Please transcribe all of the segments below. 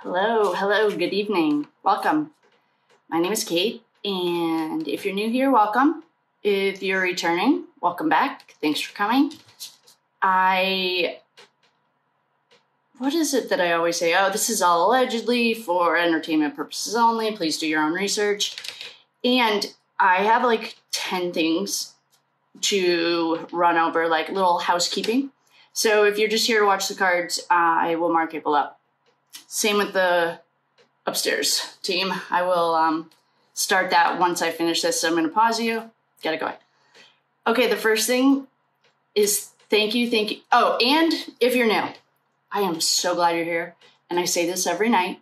Hello, good evening. Welcome. My name is Kate, and if you're new here, welcome. If you're returning, welcome back. Thanks for coming. What is it that I always say? Oh, this is all allegedly for entertainment purposes only. Please do your own research. And I have like 10 things to run over, like little housekeeping. So if you're just here to watch the cards, I will mark it below. Same with the upstairs team. I will start that once I finish this. So I'm going to pause you. Get it going. Okay, the first thing is thank you. Oh, and if you're new, I am so glad you're here. And I say this every night.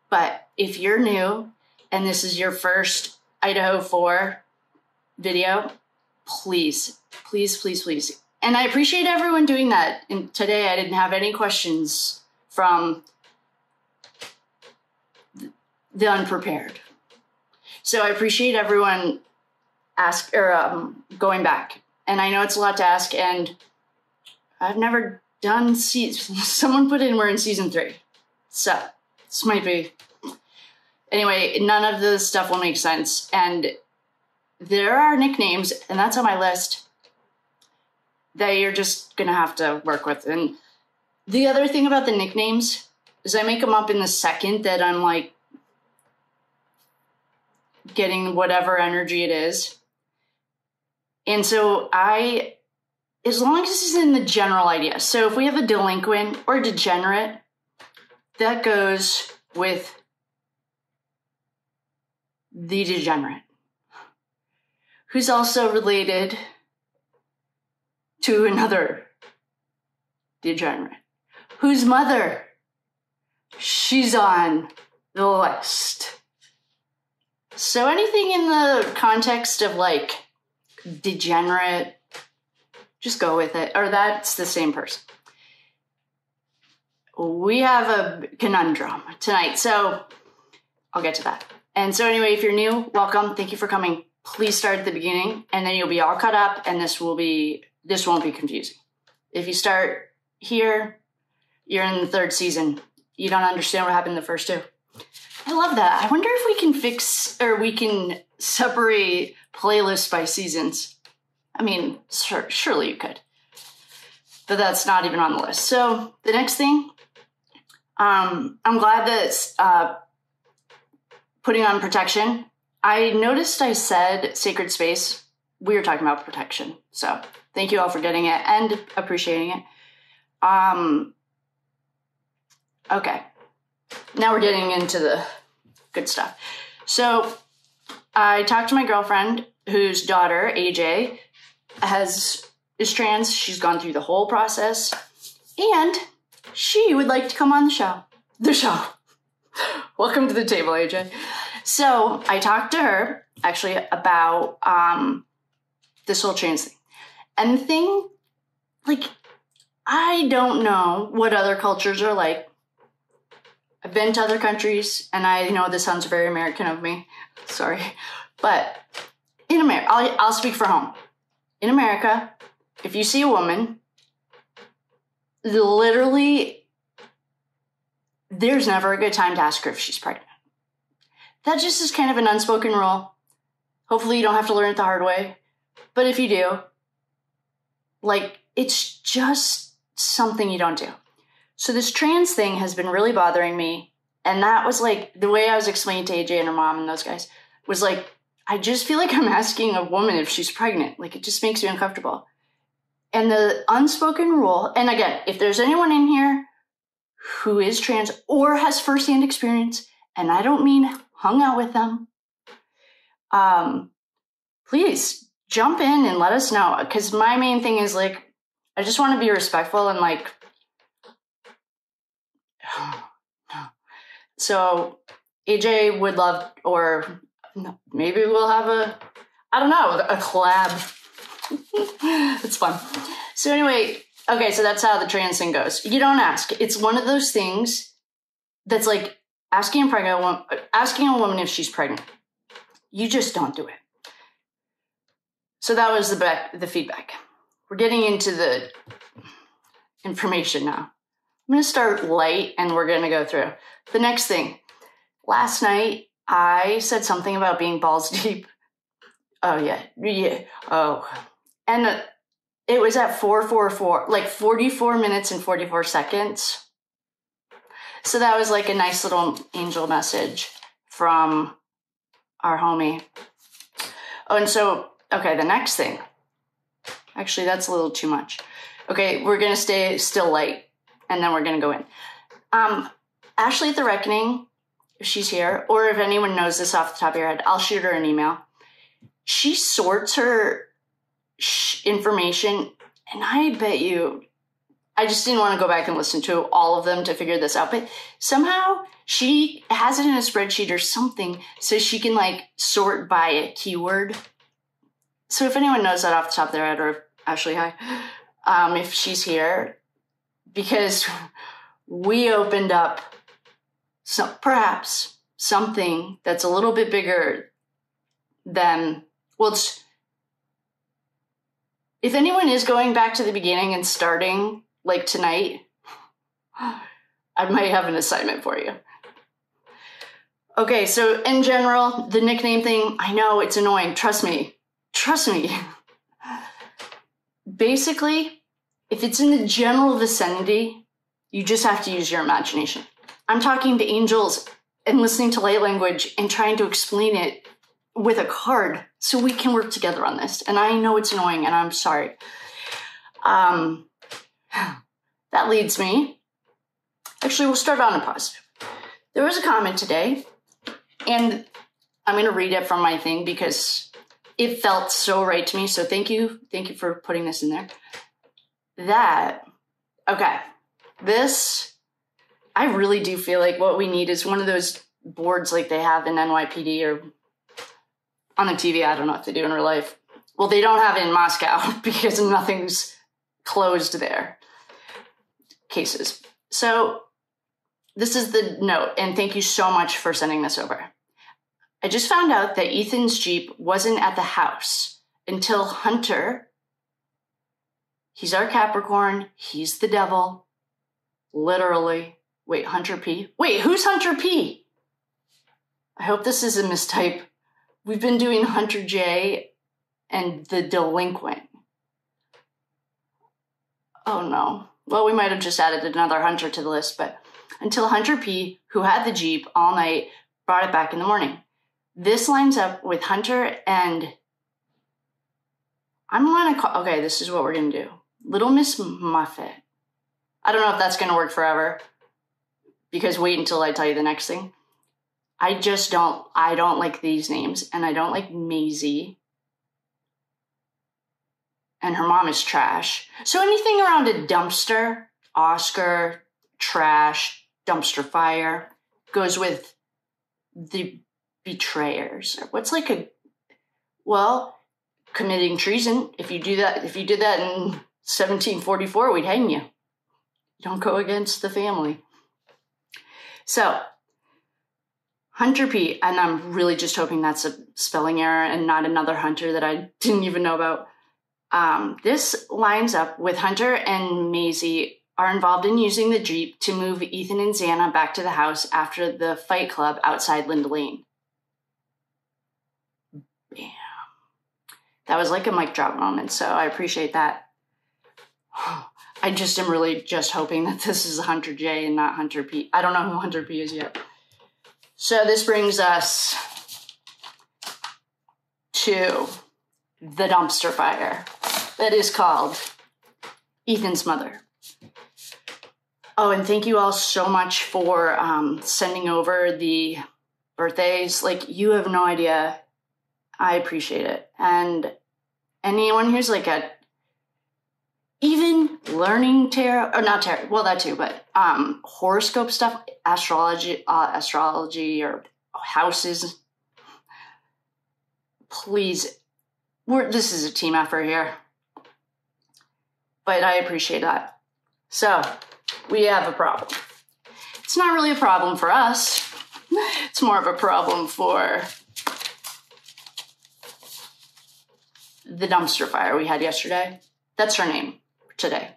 But if you're new and this is your first Idaho 4 video, please. And I appreciate everyone doing that. And today I didn't have any questions from the unprepared. So I appreciate everyone going back. And I know it's a lot to ask, and I've never done someone put in we're in season 3. So this might be, anyway, none of the stuff will make sense. And there are nicknames, and that's on my list, that you're just gonna have to work with. And the other thing about the nicknames is I make them up in the second that I'm like getting whatever energy it is. And so as long as it's in the general idea. So if we have a delinquent or degenerate, that goes with the degenerate, who's also related to another degenerate, whose mother, she's on the list. So anything in the context of like degenerate, just go with it, or that's the same person. We have a conundrum tonight, so I'll get to that. And so anyway, if you're new, welcome. Thank you for coming. Please start at the beginning, and then you'll be all caught up, and this won't be confusing. If you start here, you're in the 3rd season. You don't understand what happened in the first 2. I love that. I wonder if we can separate playlists by seasons. I mean, surely you could. But that's not even on the list. So the next thing, I'm glad that putting on protection. I noticed I said sacred space. We were talking about protection. So thank you all for getting it and appreciating it. Okay. Now we're getting into the good stuff. So I talked to my girlfriend whose daughter, AJ, is trans. She's gone through the whole process, and she would like to come on the show. Welcome to the table, AJ. So I talked to her actually about this whole trans thing. And the thing, like, I don't know what other cultures are like. I've been to other countries, and I know this sounds very American of me. Sorry. But in America, I'll speak for home. In America, if you see a woman, literally, there's never a good time to ask her if she's pregnant. That just is kind of an unspoken rule. Hopefully you don't have to learn it the hard way. But if you do, like, it's just something you don't do. So this trans thing has been really bothering me. And that was like, the way I was explaining to AJ and her mom and those guys was like, I just feel like I'm asking a woman if she's pregnant. Like, it just makes me uncomfortable. And the unspoken rule, and again, if there's anyone in here who is trans or has firsthand experience, and I don't mean hung out with them, please jump in and let us know. Because my main thing is like, I just want to be respectful and like, so AJ would love, or maybe we'll have a collab. It's fun. So anyway, okay, so that's how the trans thing goes. You don't ask. It's one of those things that's like asking a woman if she's pregnant. You just don't do it. So that was the feedback. We're getting into the information now. I'm going to start light and we're going to go through. The next thing. Last night, I said something about being balls deep. Oh, yeah. Oh. And it was at 4:44, like 44 minutes and 44 seconds. So that was like a nice little angel message from our homie. Oh, and so, okay, the next thing. Actually, that's a little too much. Okay, we're going to stay still light, and then we're going to go in. Ashley at the Reckoning, if she's here, or if anyone knows this off the top of your head, I'll shoot her an email. She sorts her information, and I bet you, I just didn't want to go back and listen to all of them to figure this out, but somehow she has it in a spreadsheet or something so she can like sort by a keyword. So if anyone knows that off the top of their head, or Ashley, hi, if she's here, because we opened up perhaps something that's a little bit bigger than, well, if anyone is going back to the beginning and starting like tonight, I might have an assignment for you. Okay, so in general, the nickname thing, I know it's annoying. Trust me. Basically, if it's in the general vicinity, you just have to use your imagination. I'm talking to angels and listening to light language and trying to explain it with a card so we can work together on this. And I know it's annoying and I'm sorry. That leads me. Actually, we'll start on a positive. There was a comment today, and I'm going to read it from my thing because it felt so right to me. So thank you. Thank you for putting this in there. This, I really do feel like what we need is one of those boards like they have in NYPD or on the TV. I don't know if they do in real life. Well, they don't have it in Moscow because nothing's closed there. Cases. So this is the note, and thank you so much for sending this over. I just found out that Ethan's Jeep wasn't at the house until Hunter, he's our Capricorn, he's the devil, literally. Wait, Hunter P? Wait, who's Hunter P? I hope this is a mistype. We've been doing Hunter J and the delinquent. Oh no. Well, we might have just added another Hunter to the list, but until Hunter P, who had the Jeep all night, brought it back in the morning. This lines up with Hunter and I'm going to call, okay, this is what we're going to do. Little Miss Muffet. I don't know if that's going to work forever because wait until I tell you the next thing. I don't like these names, and I don't like Maisie. And her mom is trash. So anything around a dumpster, Oscar, trash, dumpster fire, goes with the betrayers. What's like committing treason. If you did that in 1744, we'd hang you. Don't go against the family. So, Hunter P, and I'm really just hoping that's a spelling error and not another Hunter that I didn't even know about. This lines up with Hunter and Maisie are involved in using the Jeep to move Ethan and Xana back to the house after the fight club outside Linda Lane. Bam. That was like a mic drop moment, so I appreciate that. I just am really just hoping that this is Hunter J and not Hunter P. I don't know who Hunter P is yet. So this brings us to the dumpster fire that is called Ethan's mother. Oh, and thank you all so much for sending over the birthdays. Like, you have no idea. I appreciate it. And anyone who's like even learning tarot, or not tarot, well, that too, but horoscope stuff, astrology or houses, please, this is a team effort here. But I appreciate that. So, we have a problem. It's not really a problem for us. It's more of a problem for the dumpster fire we had yesterday. That's her name today.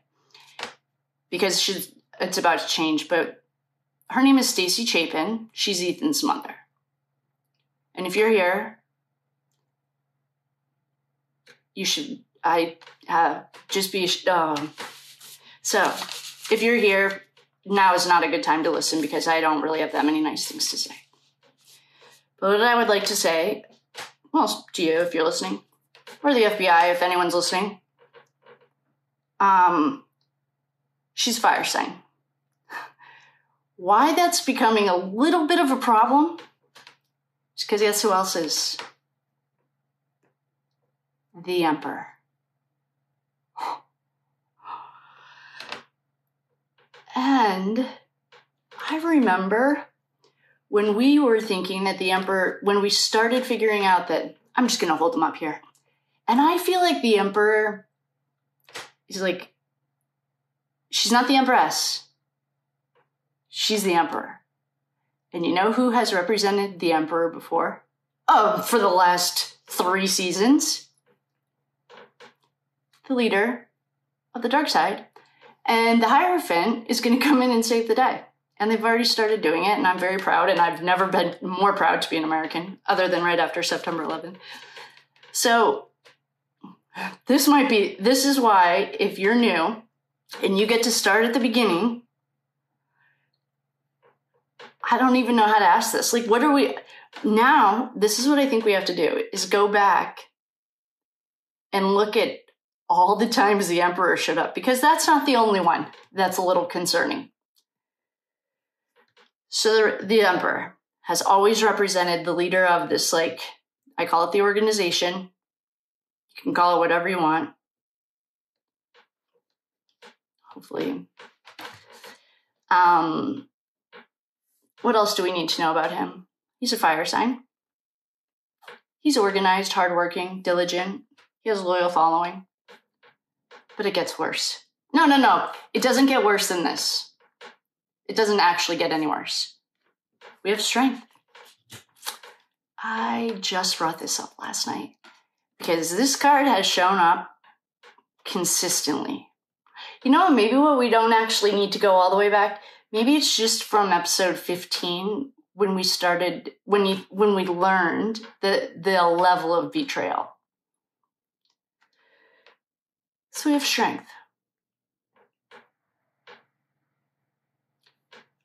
Because she's it's about to change, but her name is Stacy Chapin. She's Ethan's mother. And if you're here, you should, just be, so if you're here, now is not a good time to listen because I don't really have that many nice things to say. But what I would like to say, well, to you if you're listening, or the FBI if anyone's listening, she's a fire sign. Why that's becoming a little bit of a problem is because guess who else is? The Emperor. And I remember when we were thinking that the Emperor, when we started figuring out that, I'm just going to hold them up here. And I feel like the Emperor is like, she's not the Empress. She's the Emperor. And you know who has represented the Emperor before? Oh, for the last 3 seasons? The leader of the dark side. And the Hierophant is going to come in and save the day. And they've already started doing it, and I'm very proud, and I've never been more proud to be an American, other than right after September 11th. So, this is why, if you're new, and you get to start at the beginning, I don't even know how to ask this. Like, what are we, now, this is what I think we have to do, is go back and look at all the times the Emperor showed up, because that's not the only one that's a little concerning. So the Emperor has always represented the leader of this, like, I call it the organization. You can call it whatever you want. Hopefully. What else do we need to know about him? He's a fire sign. He's organized, hardworking, diligent. He has a loyal following. But it gets worse. No. It doesn't get worse than this. It doesn't actually get any worse. We have strength. I just brought this up last night because this card has shown up consistently. You know, maybe what we don't actually need to go all the way back. Maybe it's just from episode 15 when we started, when we learned the level of betrayal. So we have strength.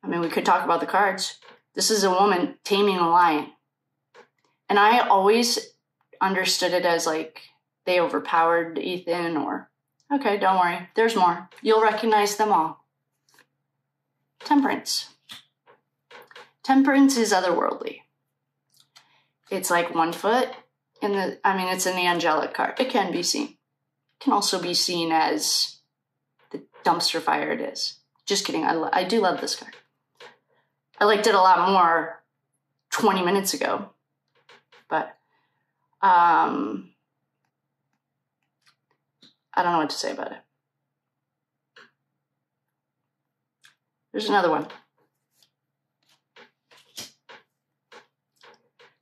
I mean, we could talk about the cards. This is a woman taming a lion. And I always understood it as like they overpowered Ethan, or, okay, don't worry, there's more. You'll recognize them all. Temperance. Temperance is otherworldly. It's like 1 foot in the, it's in the angelic card. It can be seen. It can also be seen as the dumpster fire it is. Just kidding. I do love this card. I liked it a lot more 20 minutes ago. But I don't know what to say about it. There's another one.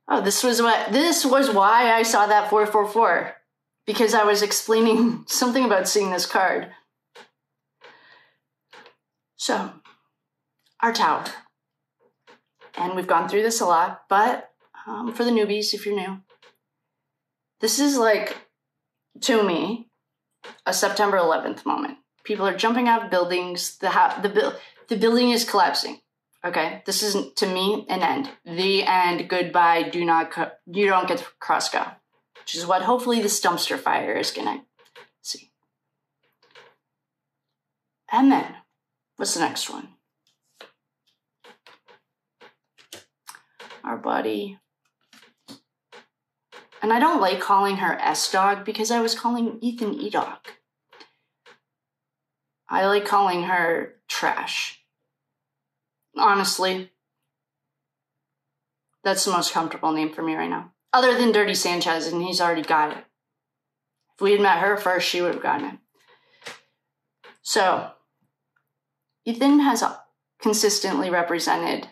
Oh, this was why I saw that 444. Because I was explaining something about seeing this card. So, our tower. And we've gone through this a lot, but for the newbies, if you're new, this is like, to me, a September 11th moment. People are jumping out of buildings. The building is collapsing. Okay, this isn't, to me, an end. The end. Goodbye. You don't get to cross go, which is what hopefully this dumpster fire is gonna see. And then, what's the next one? Our buddy. And I don't like calling her S-Dog because I was calling Ethan E-Dog. I like calling her Trash. Honestly, that's the most comfortable name for me right now. Other than Dirty Sanchez, and he's already got it. If we had met her first, she would have gotten it. So, Ethan has consistently represented,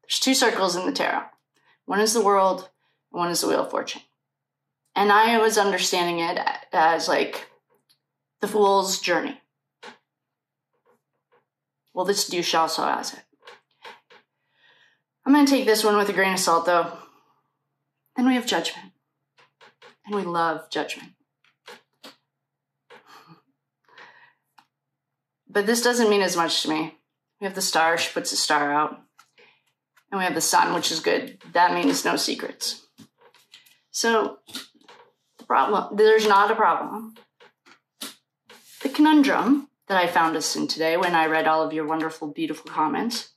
there's 2 circles in the tarot. One is the world, and one is the Wheel of Fortune. And I was understanding it as like the Fool's Journey. Well, this douche also has it. I'm going to take this one with a grain of salt, though. Then we have judgment. And we love judgment. But this doesn't mean as much to me. We have the star, she puts the star out. And we have the sun, which is good. That means no secrets. So, there's not a problem. The conundrum that I found us in today when I read all of your wonderful, beautiful comments.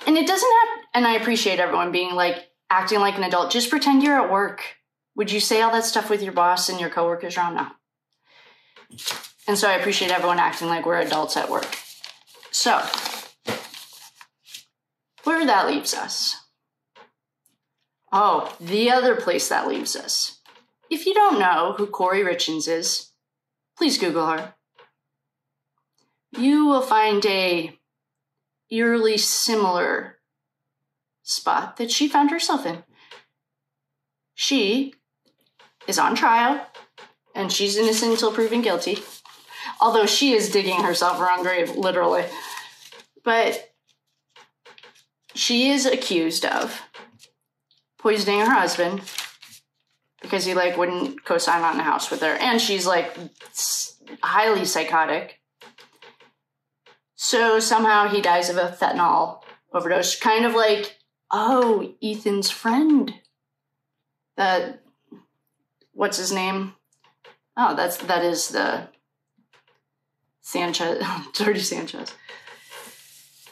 And it doesn't have, and I appreciate everyone being like, acting like an adult. Just pretend you're at work. Would you say all that stuff with your boss and your coworkers around? No. And so I appreciate everyone acting like we're adults at work. So, where that leaves us. Oh, the other place that leaves us. If you don't know who Kouri Richins is, please Google her. You will find a eerily similar spot that she found herself in. She is on trial, and she's innocent until proven guilty. Although she is digging herself her own grave, literally. But she is accused of poisoning her husband because he wouldn't co-sign on the house with her. And she's highly psychotic. So somehow he dies of a fentanyl overdose. Kind of like, oh, Ethan's friend. What's his name? Oh, that is the Sanchez, Dirty Sanchez.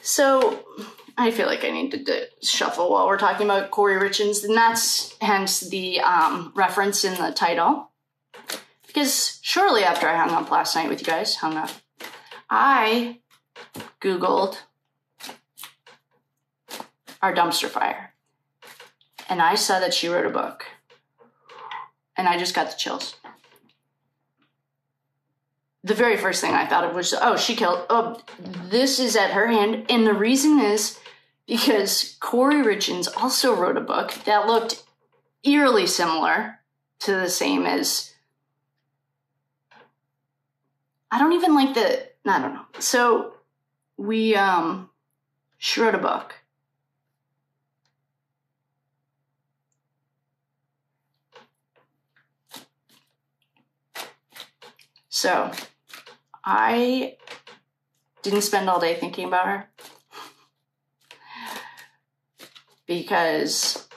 So I feel like I need to shuffle while we're talking about Kouri Richins, and that's hence the reference in the title. Because shortly after I hung up last night with you guys, I Googled our dumpster fire. And I saw that she wrote a book. And I just got the chills. The very first thing I thought of was, this is at her hand. And the reason is because Kouri Richins also wrote a book that looked eerily similar to the same as, I don't know. So she wrote a book. So I didn't spend all day thinking about her because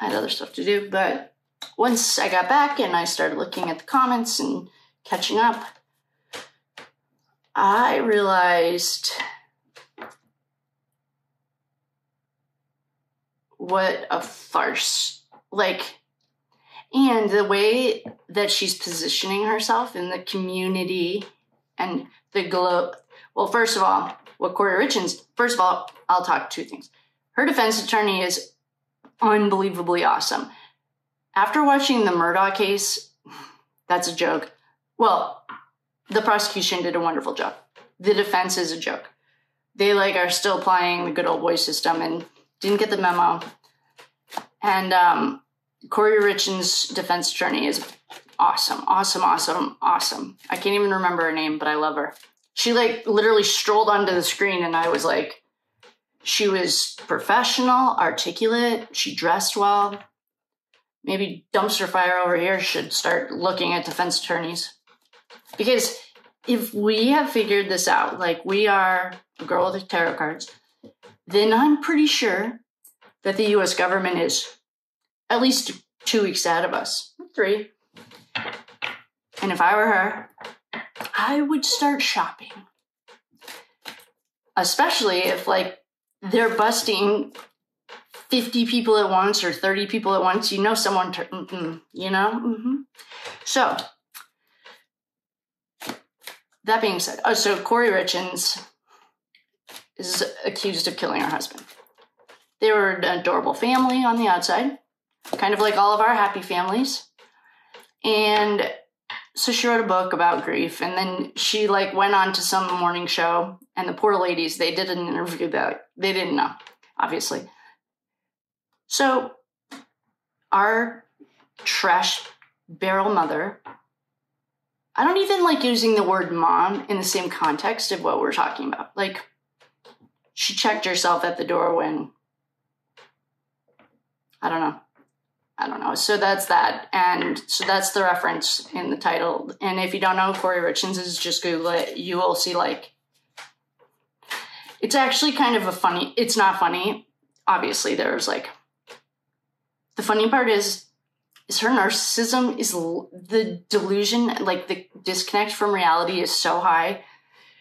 I had other stuff to do. But once I got back and I started looking at the comments and catching up, I realized what a farce. And the way that she's positioning herself in the community and the globe. Well, first of all, I'll talk two things. Her defense attorney is unbelievably awesome. After watching the Murdaugh case, that's a joke. Well, the prosecution did a wonderful job. The defense is a joke. They are still applying the good old boy system and didn't get the memo. And Kouri Richins' defense attorney is awesome. I can't even remember her name, but I love her. She literally strolled onto the screen and I was like, she was professional, articulate, she dressed well. Maybe Dumpster Fire over here should start looking at defense attorneys. Because if we have figured this out, we are a girl with tarot cards, then I'm pretty sure that the U.S. government is at least 2 weeks ahead of us. 3. And if I were her, I would start shopping. Especially if, they're busting 50 people at once or 30 people at once. You know someone, So, that being said, so Kouri Richins is accused of killing her husband. They were an adorable family on the outside. Kind of like all of our happy families. And so she wrote a book about grief. And then she went on to some morning show. And the poor ladies, they did an interview that they didn't know, obviously. So our trash barrel mother I don't even like using the word mom in the same context of what we're talking about. Like, she checked herself at the door when, I don't know. So that's that. And so that's the reference in the title. And if you don't know who Kouri Richins is, just Google it. You will see, like, it's actually kind of it's not funny. Obviously, there's, like, the funny part is her narcissism is the delusion, like, the disconnect from reality is so high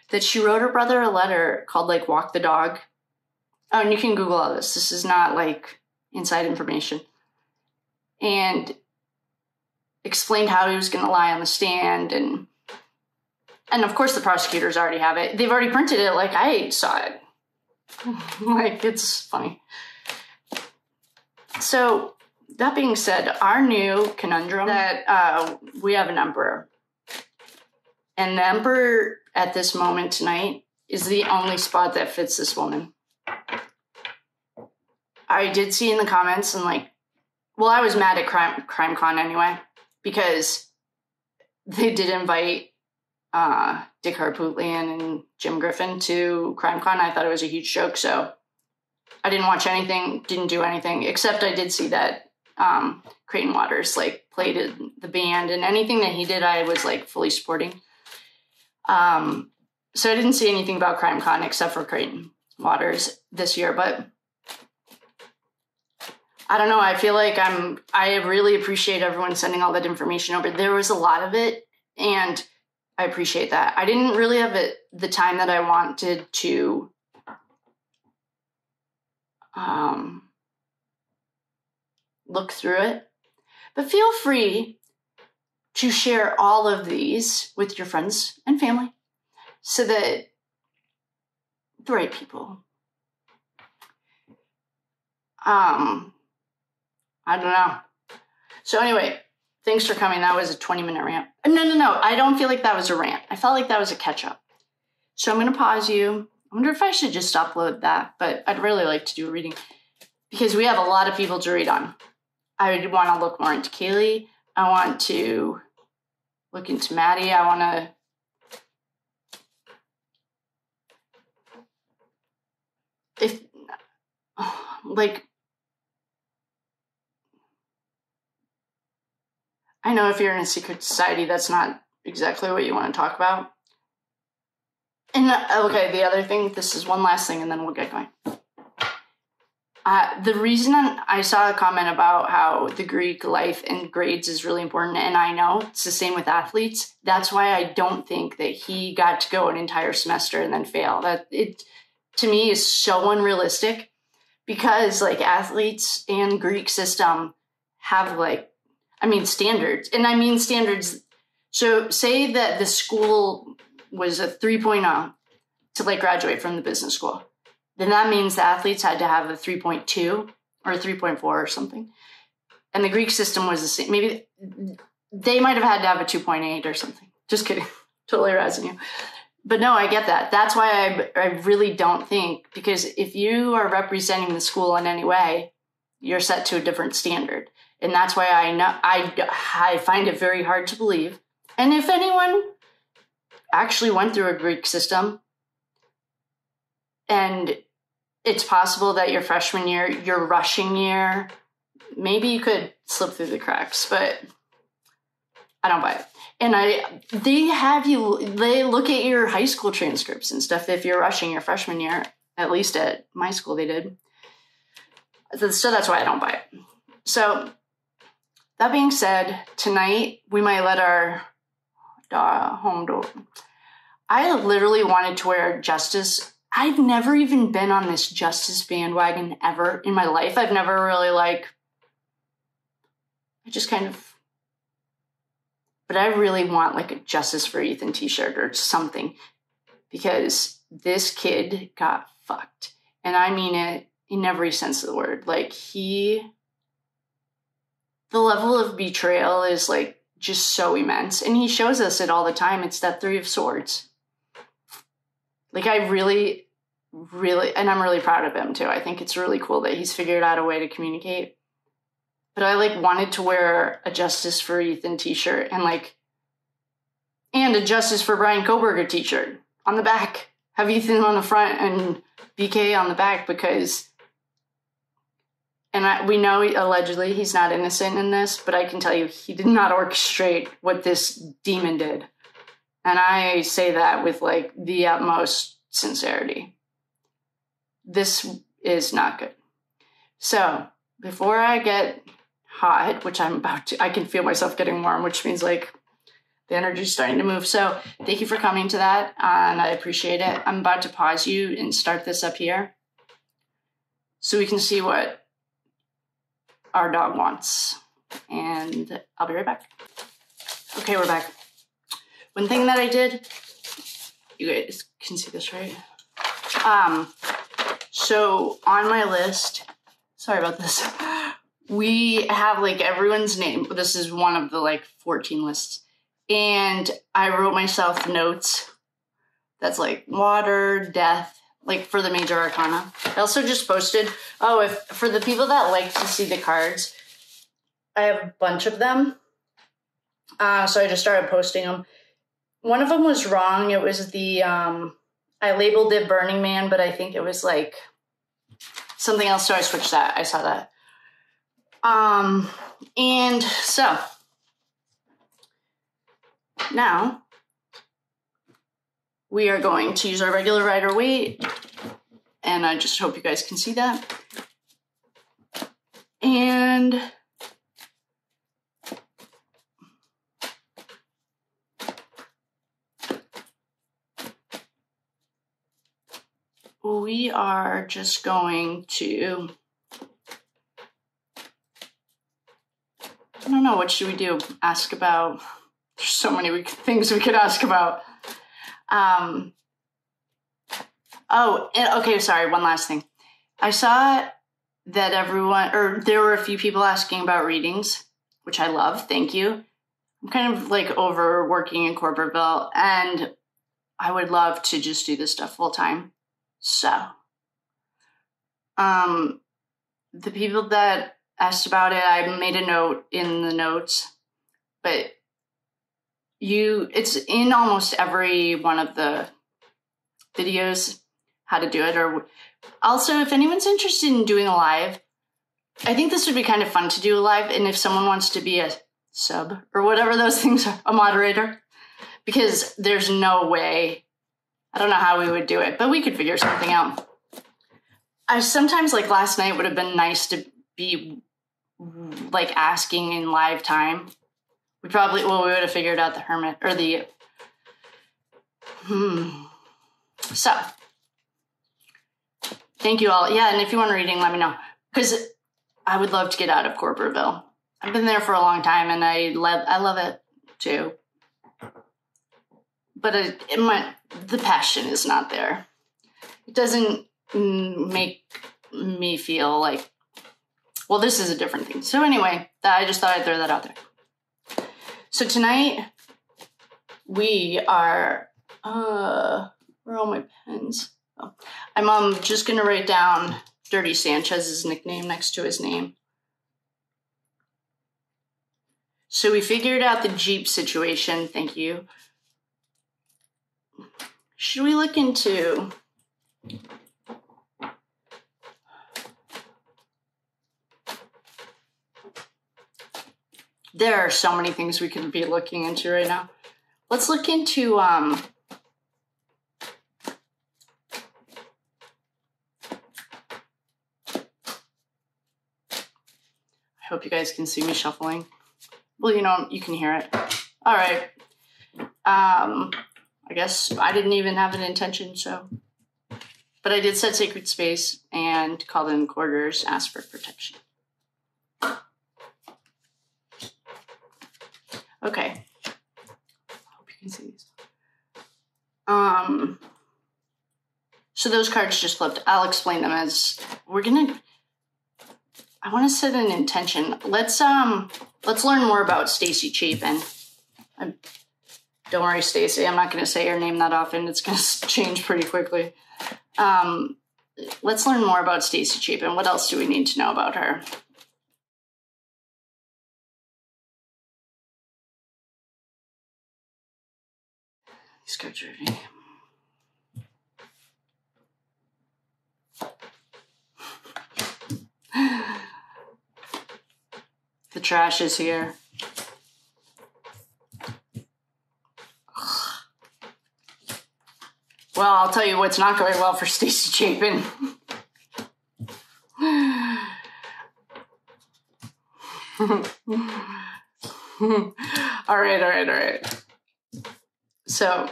that she wrote her brother a letter called, like, Walk the Dog. Oh, and you can Google all this. This is not, like, inside information. And explained how he was going to lie on the stand. And of course, the prosecutors already have it. They've already printed it. Like, I saw it. Like, it's funny. So, that being said, our new conundrum that we have an emperor. And the emperor at this moment tonight is the only spot that fits this woman. I did see in the comments and, like, well, I was mad at CrimeCon anyway, because they did invite Dick Harpootlian and Jim Griffin to CrimeCon. I thought it was a huge joke, so I didn't watch anything, didn't do anything, except I did see that Creighton Waters, like, played the band, and anything that he did, I was, like, fully supporting. So I didn't see anything about CrimeCon except for Creighton Waters this year, but I don't know. I feel like I really appreciate everyone sending all that information over. There was a lot of it, and I appreciate that. I didn't really have the time that I wanted to look through it. But feel free to share all of these with your friends and family so that the right people. I don't know. So anyway, thanks for coming. That was a 20-minute rant. No. I don't feel like that was a rant. I felt like that was a catch-up. So I'm going to pause you. I wonder if I should just upload that, but I'd really like to do a reading because we have a lot of people to read on. I want to look more into Kaylee. I want to look into Maddie. I want to... I know if you're in a secret society, that's not exactly what you want to talk about. And, okay, the other thing, this is one last thing, and then we'll get going. The reason I saw a comment about how the Greek life and grades is really important, and I know it's the same with athletes. That's why I don't think that he got to go an entire semester and then fail. That it, to me, is so unrealistic because, like, athletes and Greek system have, like, standards. And I mean standards. So say that the school was a 3.0 to, like, graduate from the business school. Then that means the athletes had to have a 3.2 or a 3.4 or something. And the Greek system was the same. Maybe they might have had to have a 2.8 or something. Just kidding. Totally razzing you. But no, I get that. That's why I really don't think, because if you are representing the school in any way, you're set to a different standard. And that's why I find it very hard to believe. And if anyone actually went through a Greek system, and it's possible that your freshman year, your rushing year, maybe you could slip through the cracks, but I don't buy it. And they look at your high school transcripts and stuff if you're rushing your freshman year, at least at my school they did. So that's why I don't buy it. So that being said, tonight we might let our home door. I literally wanted to wear Justice. I've never even been on this Justice bandwagon ever in my life. I've never really, I just kind of, but I really want, like, a Justice for Ethan t-shirt or something, because this kid got fucked. And I mean it in every sense of the word. Like, the level of betrayal is, like, just so immense. And he shows us it all the time. It's that Three of Swords. Like, I really, and I'm really proud of him too. I think it's really cool that he's figured out a way to communicate. But I, like, wanted to wear a Justice for Ethan t-shirt and, like, And a Justice for Brian Koberger t-shirt on the back. Have Ethan on the front and BK on the back because, and we know allegedly he's not innocent in this, but I can tell you he did not orchestrate what this demon did. And I say that with like the utmost sincerity. This is not good. So before I get hot, which I'm about to, I can feel myself getting warm, which means like the energy's starting to move. So thank you for coming to that, and I appreciate it. I'm about to pause you and start this up here so we can see what our dog wants. And I'll be right back. Okay, we're back. One thing that I did, you guys can see this, right? So on my list, sorry about this, we have like everyone's name. This is one of the like 14 lists. And I wrote myself notes that's like water, death, like for the major arcana. I also just posted, for the people that like to see the cards, I have a bunch of them. So I just started posting them. One of them was wrong. It was the, I labeled it Burning Man, but I think it was like something else. So I switched that. I saw that. And so now we are going to use our regular rider weight, and I just hope you guys can see that. And we are just going to, I don't know, what should we do? Ask about, there's so many things we could ask about. Okay, sorry, one last thing. I saw that there were a few people asking about readings, which I love, thank you. I'm kind of like overworking in Corporateville, and I would love to just do this stuff full time. So, the people that asked about it, I made a note in the notes, but it's in almost every one of the videos how to do it. Or also, if anyone's interested in doing a live, I think this would be kind of fun to do a live. And if someone wants to be a sub or whatever those things are, a moderator, because there's no way, I don't know how we would do it, but we could figure something out. I sometimes, like last night, would have been nice to be like asking in live time. We would have figured out the hermit or the, So, thank you all. Yeah, and if you want a reading, let me know. Because I would love to get out of Corporateville. I've been there for a long time, and I love it, too. But the passion is not there. It doesn't make me feel like, well, this is a different thing. So anyway, I just thought I'd throw that out there. So tonight, we are, where are all my pens? Oh, I'm just going to write down Dirty Sanchez's nickname next to his name. So we figured out the Jeep situation. Thank you. Should we look into... There are so many things we could be looking into right now. Let's look into, I hope you guys can see me shuffling. Well, you can hear it. All right. I guess I didn't even have an intention, so. But I did set sacred space and call in quarters, ask for protection. Okay. I hope you can see these. So those cards just flipped. I'll explain them as I want to set an intention. Let's learn more about Stacy Chapin. Don't worry, Stacy. I'm not going to say your name that often. It's going to change pretty quickly. Let's learn more about Stacy Chapin. What else do we need to know about her? These cards are ready. The trash is here. Well, I'll tell you what's not going well for Stacey Chapin. All right. So,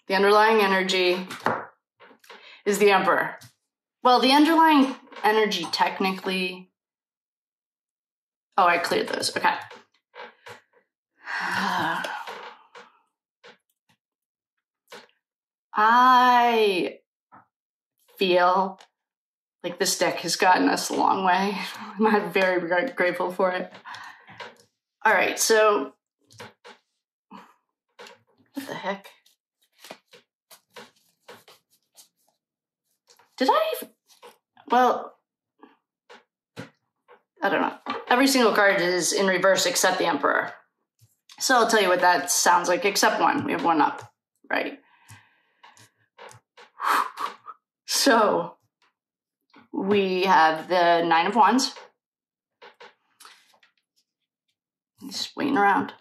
the underlying energy is the Emperor. Well, the underlying energy technically... Oh, I cleared those. Okay. I feel like this deck has gotten us a long way. I'm very grateful for it. All right, so what the heck? Well, I don't know. Every single card is in reverse except the Emperor. So I'll tell you what that sounds like, except one. We have one up, right? So we have the Nine of Wands. Just waiting around.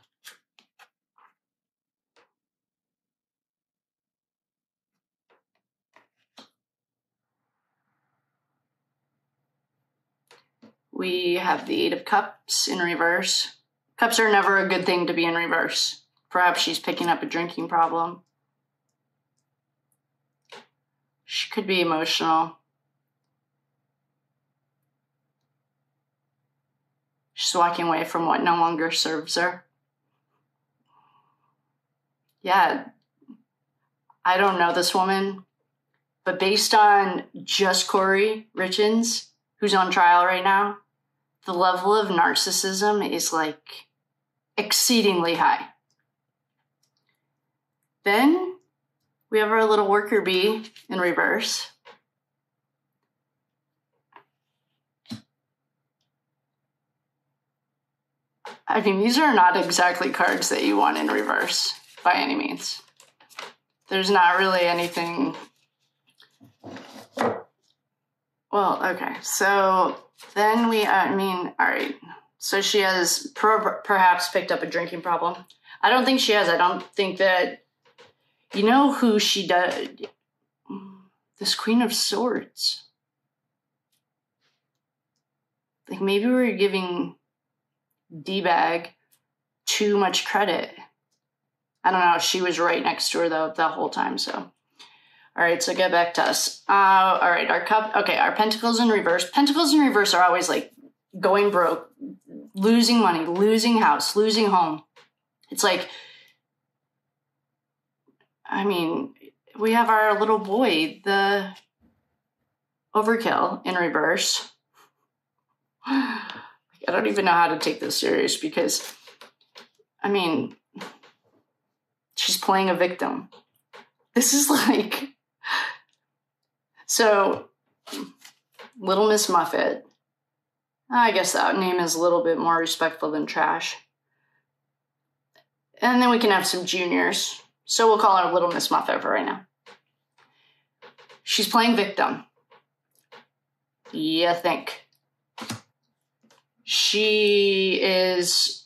We have the Eight of Cups in reverse. Cups are never a good thing to be in reverse. Perhaps she's picking up a drinking problem. She could be emotional. She's walking away from what no longer serves her. Yeah, I don't know this woman, but based on just Kouri, Richins, who's on trial right now, the level of narcissism is like exceedingly high. Then we have our little worker bee in reverse. I mean, these are not exactly cards that you want in reverse by any means. There's not really anything. Well, okay. So then all right. So she has perhaps picked up a drinking problem. I don't think she has. I don't think that, you know who she does? This Queen of Swords. Like maybe we're giving D-Bag too much credit. I don't know. She was right next to her though the whole time. So, all right. So get back to us. All right. Our cup. Okay. Our pentacles in reverse. Pentacles in reverse are always like going broke, losing money, losing house, losing home. It's like, I mean, we have our little boy, the Overkill in reverse. I don't even know how to take this serious because, I mean, she's playing a victim. This is like, so Little Miss Muffet. I guess that name is a little bit more respectful than trash. And then we can have some juniors. So we'll call her Little Miss Muffet for right now. She's playing victim. You think. She is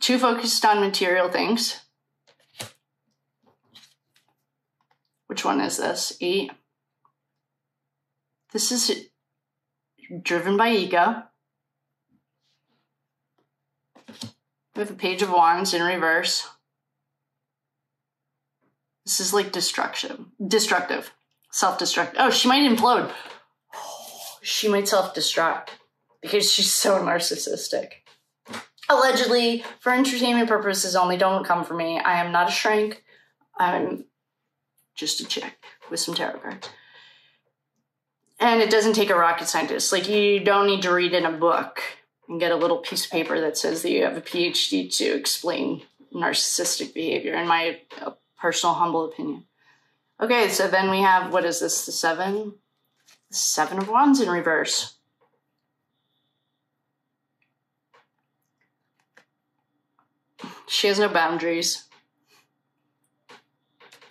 too focused on material things. Which one is this? 8. This is driven by ego. We have a Page of Wands in reverse. This is like destructive, self-destructive. Oh, she might implode. She might self-destruct because she's so narcissistic. Allegedly, for entertainment purposes only, don't come for me. I am not a shrink. I'm just a chick with some tarot cards. And it doesn't take a rocket scientist. Like, you don't need to read in a book and get a little piece of paper that says that you have a PhD to explain narcissistic behavior, in my personal humble opinion. Okay, so then we have, what is this, the 7? The 7 of Wands in reverse. She has no boundaries.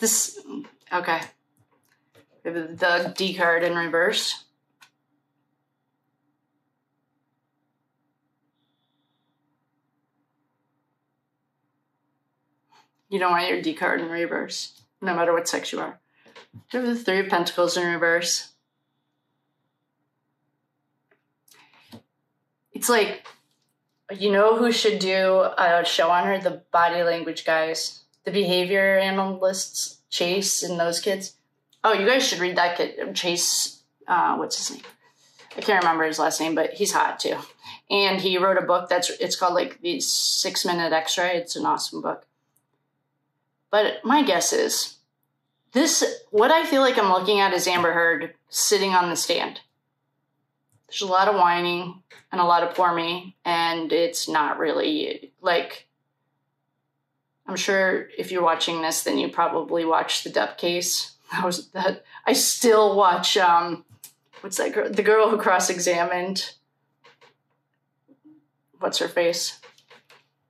This, okay. The D card in reverse. You don't want your D card in reverse, no matter what sex you are. You have the Three of Pentacles in reverse. It's like, you know who should do a show on her? The body language guys. The behavior analysts, Chase and those kids. Oh, you guys should read that kid. Chase, what's his name? I can't remember his last name, but he's hot too. And he wrote a book it's called like the 6-Minute X-Ray. It's an awesome book. But my guess is what I feel like I'm looking at is Amber Heard sitting on the stand. There's a lot of whining and a lot of poor me, and it's not really like, I'm sure if you're watching this, then you probably watched the Depp case. I still watch, what's that girl? The girl who cross-examined, what's her face?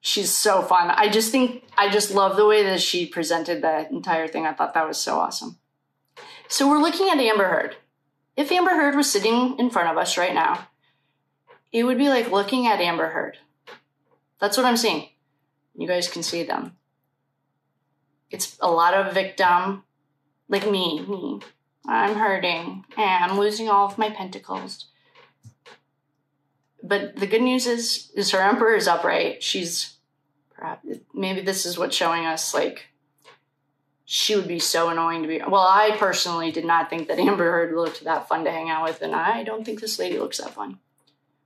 She's so fun. I just love the way that she presented that entire thing. I thought that was so awesome. So we're looking at Amber Heard. If Amber Heard was sitting in front of us right now, it would be like looking at Amber Heard. That's what I'm seeing. You guys can see them. It's a lot of victim, like me. I'm hurting, and I'm losing all of my pentacles. But the good news is her Emperor is upright. She's, perhaps, maybe this is what's showing us, like, she would be so annoying to be. Well, I personally did not think that Amber Heard looked that fun to hang out with, and I don't think this lady looks that fun.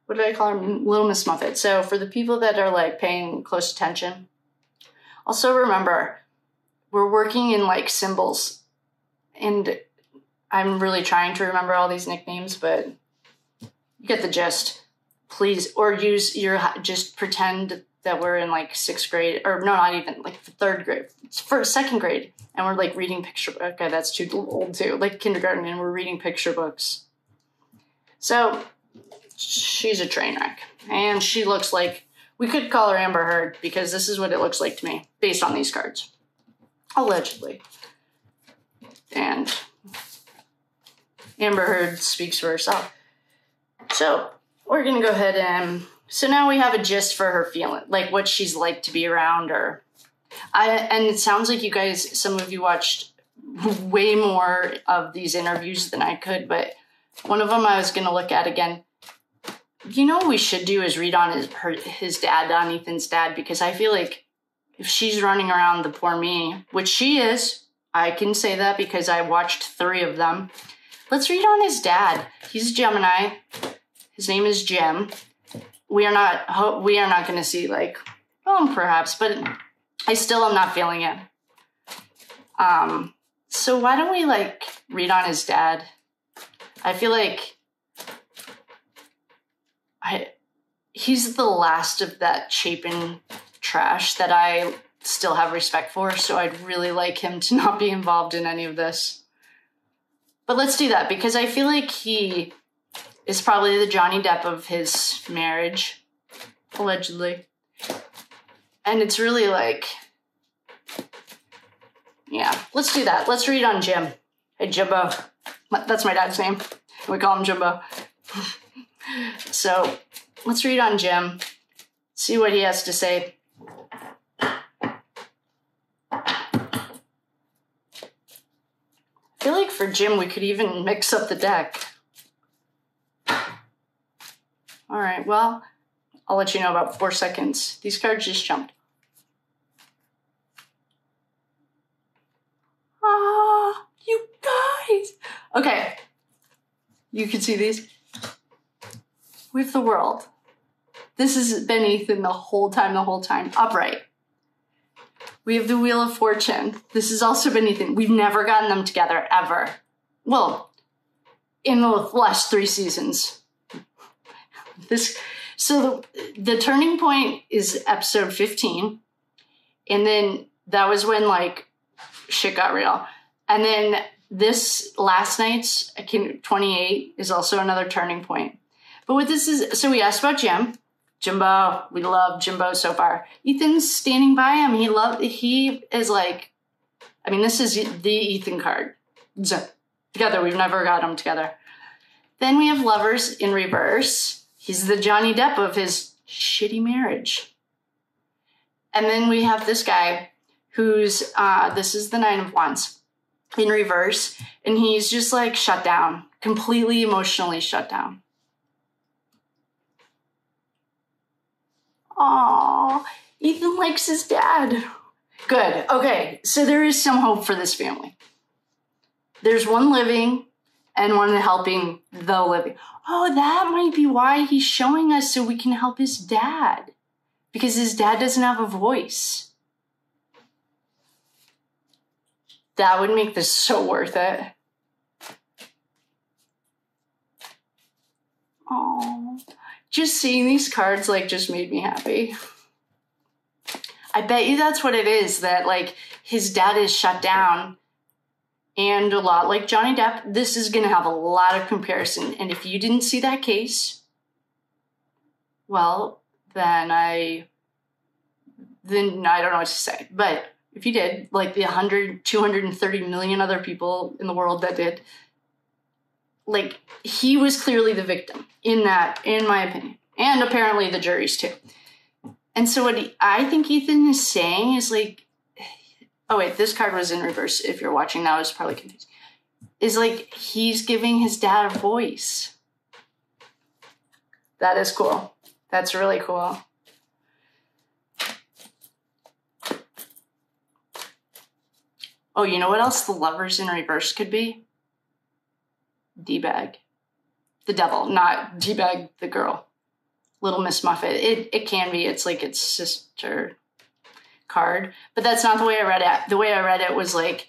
What did I call her? Little Miss Muffet. So for the people that are, like, paying close attention, also remember, we're working in, like, symbols, and I'm really trying to remember all these nicknames, but you get the gist. Please, or just pretend that we're in like 6th grade, or no, not even, like 3rd grade, it's for 2nd grade, and we're like reading picture, okay, that's too old too, like kindergarten, and we're reading picture books. So she's a train wreck, and she looks like, we could call her Amber Heard, because this is what it looks like to me, based on these cards. Allegedly. And Amber Heard speaks for herself. So we're going to go ahead and, so now we have a gist for her feeling, like what she's like to be around, and it sounds like you guys, some of you watched way more of these interviews than I could, but one of them I was going to look at again. You know what we should do is read on his dad, on Ethan's dad, because I feel like if she's running around the poor me, which she is, I can say that because I watched 3 of them. Let's read on his dad. He's a Gemini. His name is Jim. We are not going to see, like, perhaps, but I still am not feeling it. So why don't we, like, read on his dad? I feel like he's the last of that Chapin trash that I still have respect for, so I'd really like him to not be involved in any of this. But let's do that, because I feel like he is probably the Johnny Depp of his marriage, allegedly. And it's really like, yeah, let's do that. Let's read on Jim. Hey, Jimbo. That's my dad's name. We call him Jimbo. So let's read on Jim, see what he has to say. I feel like for Jim, we could even mix up the deck. All right, well, I'll let you know about 4 seconds. These cards just jumped. Ah, you guys. Okay, you can see these. We have the World. This has been Ethan the whole time, upright. We have the Wheel of Fortune. This has also been Ethan. We've never gotten them together, ever. Well, in the last 3 seasons. So the turning point is episode 15. And then that was when, like, shit got real. And then this last night's 28 is also another turning point. But what this is, so we asked about Jimbo. We love Jimbo so far. Ethan's standing by him. He is like, I mean, this is the Ethan card. Together, we've never got them together. Then we have Lovers in reverse. He's the Johnny Depp of his shitty marriage. And then we have this guy who's, this is the Nine of Wands in reverse. And he's just like shut down, completely emotionally shut down. Aww, Ethan likes his dad. Good, okay, so there is some hope for this family. There's one living and one helping the living. Oh, that might be why he's showing us so we can help his dad. Because his dad doesn't have a voice. That would make this so worth it. Oh, just seeing these cards like just made me happy. I bet you that's what it is, that like his dad is shut down. And a lot like Johnny Depp, this is going to have a lot of comparison. And if you didn't see that case, well, then I don't know what to say. But if you did, like the 230 million other people in the world that did, like he was clearly the victim in that, in my opinion. And apparently the juries too. And so what I think Ethan is saying is like, oh wait, this card was in reverse. If you're watching now, it's probably confusing. Is like he's giving his dad a voice. That is cool. That's really cool. Oh, you know what else the Lovers in reverse could be? D-bag. The devil, not D-bag the girl. Little Miss Muffet. It can be. It's like its sister card. But that's not the way I read it. The way I read it was like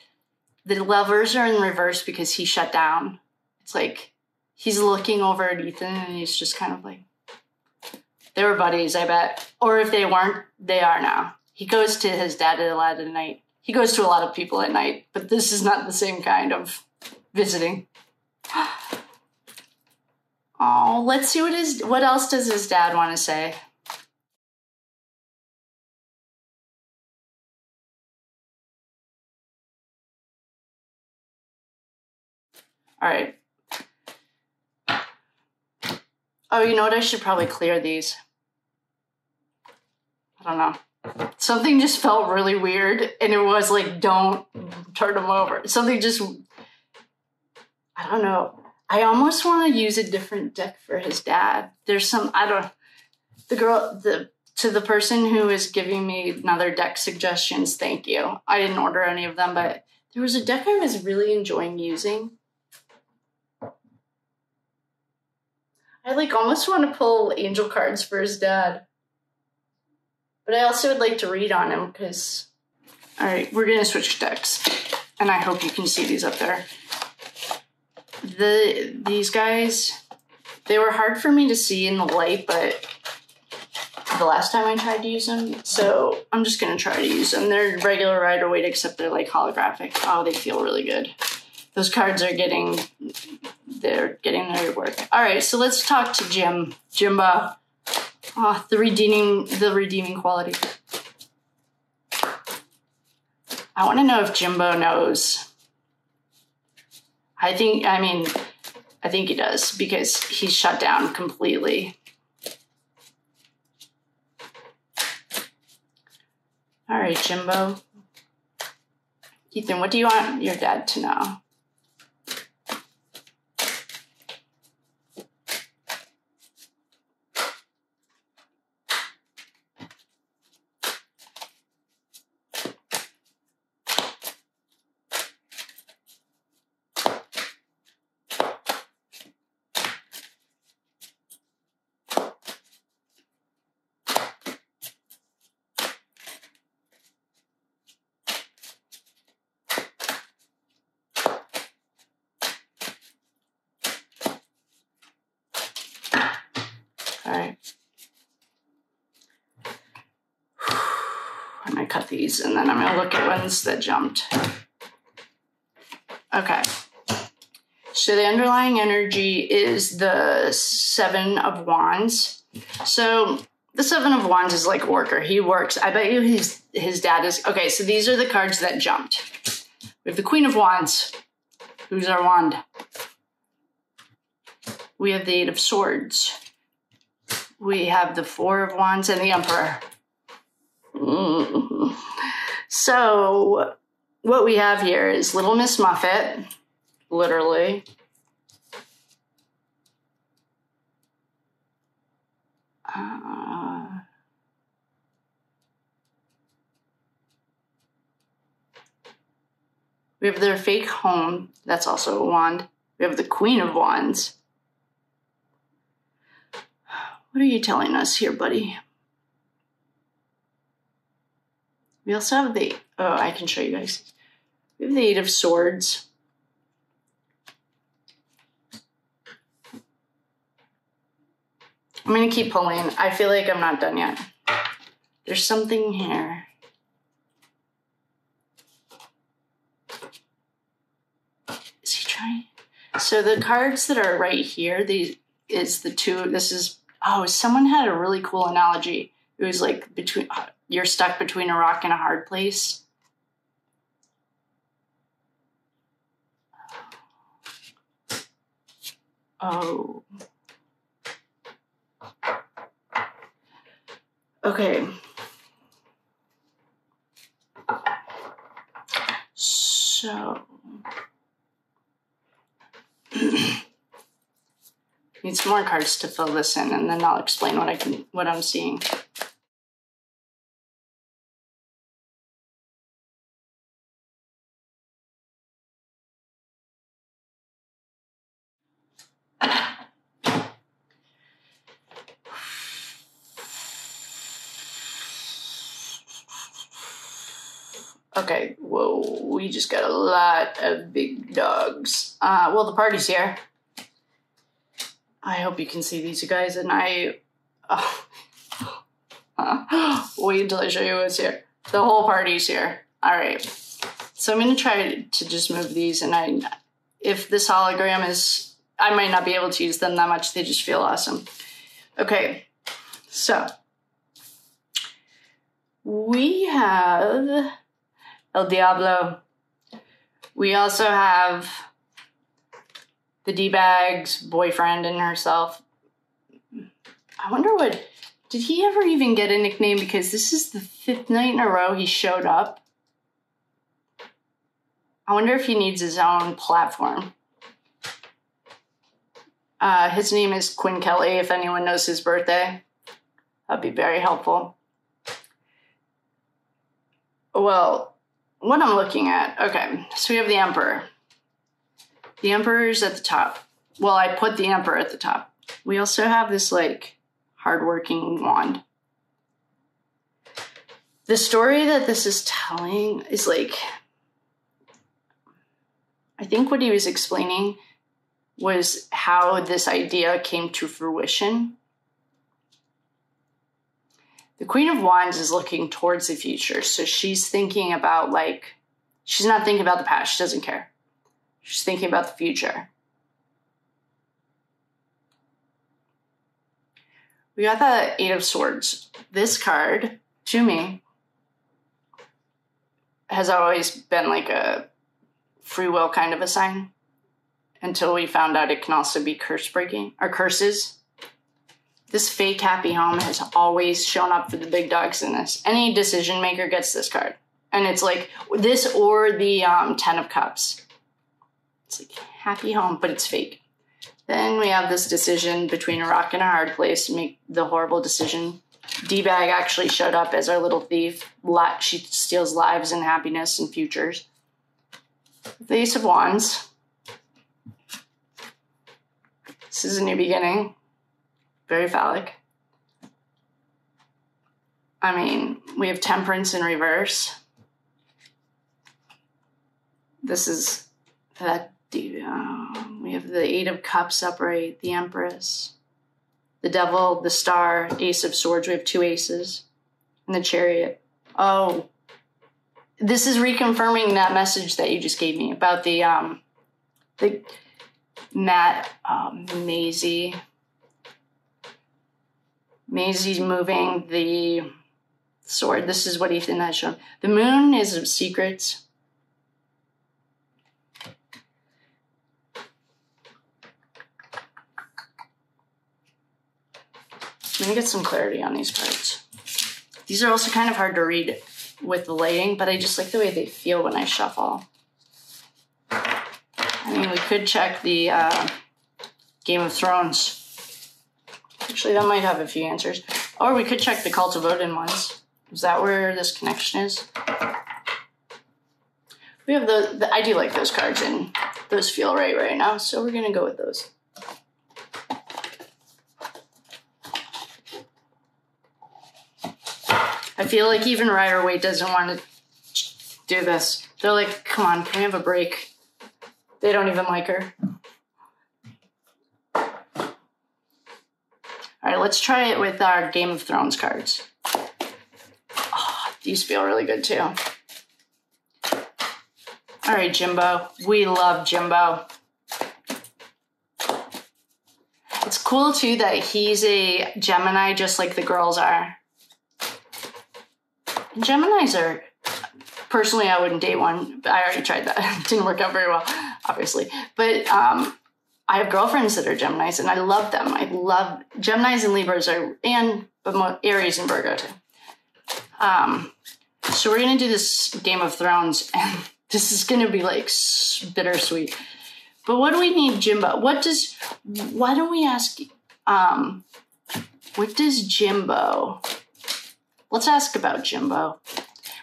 the Lovers are in reverse because he shut down. It's like he's looking over at Ethan and he's just kind of like, they were buddies, I bet. Or if they weren't, they are now. He goes to his dad a lot at night. He goes to a lot of people at night, but this is not the same kind of visiting. Oh, let's see what else does his dad want to say. All right. Oh, you know what? I should probably clear these. I don't know. Something just felt really weird, and it was like, don't turn them over. Something just, I don't know. I almost want to use a different deck for his dad. There's some, to the person who is giving me another deck suggestions, thank you. I didn't order any of them, but there was a deck I was really enjoying using. I like almost want to pull angel cards for his dad. But I also would like to read on him because, all right, we're going to switch decks. And I hope you can see these up there. These guys, they were hard for me to see in the light, but the last time I tried to use them, so I'm just going to try to use them. They're regular Rider-Waite, except they're like holographic. Oh, they feel really good. Those cards are getting their work. All right, so let's talk to Jimbo. Oh, the redeeming quality. I want to know if Jimbo knows. I think he does because he's shut down completely. All right, Jimbo. Ethan, what do you want your dad to know? All right. I'm going to cut these, and then I'm going to look at ones that jumped. Okay. So the underlying energy is the Seven of Wands. So the Seven of Wands is like a worker. He works. I bet you his dad is... Okay, so these are the cards that jumped. We have the Queen of Wands. Who's our wand? We have the Eight of Swords. We have the Four of Wands and the Emperor. So what we have here is Little Miss Muffet, literally. We have their fake home. That's also a wand. We have the Queen of Wands. What are you telling us here, buddy? We also have the, oh, I can show you guys. We have the Eight of Swords. I'm going to keep pulling. I feel like I'm not done yet. There's something here. Is he trying? So the cards that are right here, this is, oh, someone had a really cool analogy. It was like you're stuck between a rock and a hard place. Oh. Okay. So. Need some more cards to fill this in, and then I'll explain what I'm seeing. Okay, whoa, we just got a lot of big dogs. Well, the party's here. I hope you can see these, you guys, and wait until I show you what's here. The whole party's here. All right, so I'm gonna try to just move these, and if this hologram is, I might not be able to use them that much, they just feel awesome. Okay, so we have El Diablo. We also have the D-Bag's boyfriend and herself. I wonder did he ever even get a nickname? Because this is the 5th night in a row he showed up. I wonder if he needs his own platform. His name is Quinn Kelly, if anyone knows his birthday. That'd be very helpful. Well, what I'm looking at, okay, so we have the Emperor. The Emperor's at the top. Well, I put the Emperor at the top. We also have this, like, hardworking wand. The story that this is telling is, like, I think what he was explaining was how this idea came to fruition. The Queen of Wands is looking towards the future. So she's thinking about, like, she's not thinking about the past. She doesn't care. She's thinking about the future. We got the Eight of Swords. This card, to me, has always been like a free will kind of a sign. Until we found out it can also be curse breaking, or curses. This fake happy home has always shown up for the big dogs in this. Any decision maker gets this card. And it's like this or the 10 of Cups. It's like happy home, but it's fake. Then we have this decision between a rock and a hard place to make the horrible decision. D-Bag actually showed up as our little thief. She steals lives and happiness and futures. The Ace of Wands. This is a new beginning. Very phallic. I mean, we have Temperance in reverse. This is that. We have the Eight of Cups upright, the Empress, the Devil, the Star, Ace of Swords. We have 2 aces, and the Chariot. Oh, this is reconfirming that message that you just gave me about the Maisie. Maisie's moving the sword. This is what Ethan has shown. The Moon is of secrets. Let me get some clarity on these cards. These are also kind of hard to read with the lighting, but I just like the way they feel when I shuffle. I mean, we could check the Game of Thrones. Actually, that might have a few answers. Or we could check the Cult of Odin ones. Is that where this connection is? We have I do like those cards, and those feel right now, so we're going to go with those. I feel like even Rider-Waite doesn't want to do this. They're like, come on, can we have a break? They don't even like her. All right, let's try it with our Game of Thrones cards. Oh, these feel really good too. All right, Jimbo. We love Jimbo. It's cool too that he's a Gemini just like the girls are. And Geminis are, personally I wouldn't date one, but I already tried that. It didn't work out very well, obviously. But I have girlfriends that are Geminis and I love them. I love Geminis and Libras but Aries and Virgo too. So we're gonna do this Game of Thrones and this is gonna be like bittersweet. But what do we need, Jimbo? Why don't we ask, what does Jimbo, let's ask about Jimbo.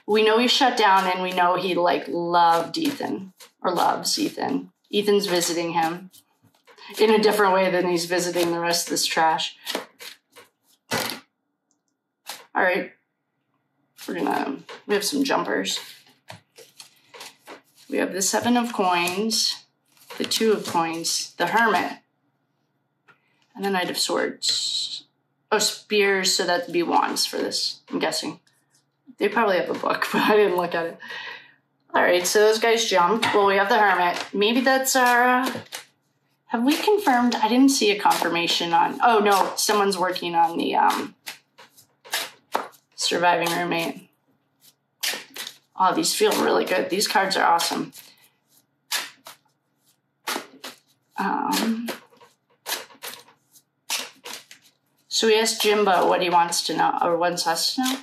We know he shut down and we know he loved Ethan or loves Ethan. Ethan's visiting him in a different way than he's visiting the rest of this trash. All right, we have some jumpers. We have the 7 of coins, the 2 of coins, the Hermit, and the Knight of Swords. Oh, spears, so that'd be wands for this, I'm guessing. They probably have a book, but I didn't look at it. All right, so those guys jumped. Well, we have the Hermit. Maybe that's our... have we confirmed? I didn't see a confirmation on... oh, no, someone's working on the surviving roommate. Oh, these feel really good. These cards are awesome. So we asked Jimbo what he wants to know, or wants us to know.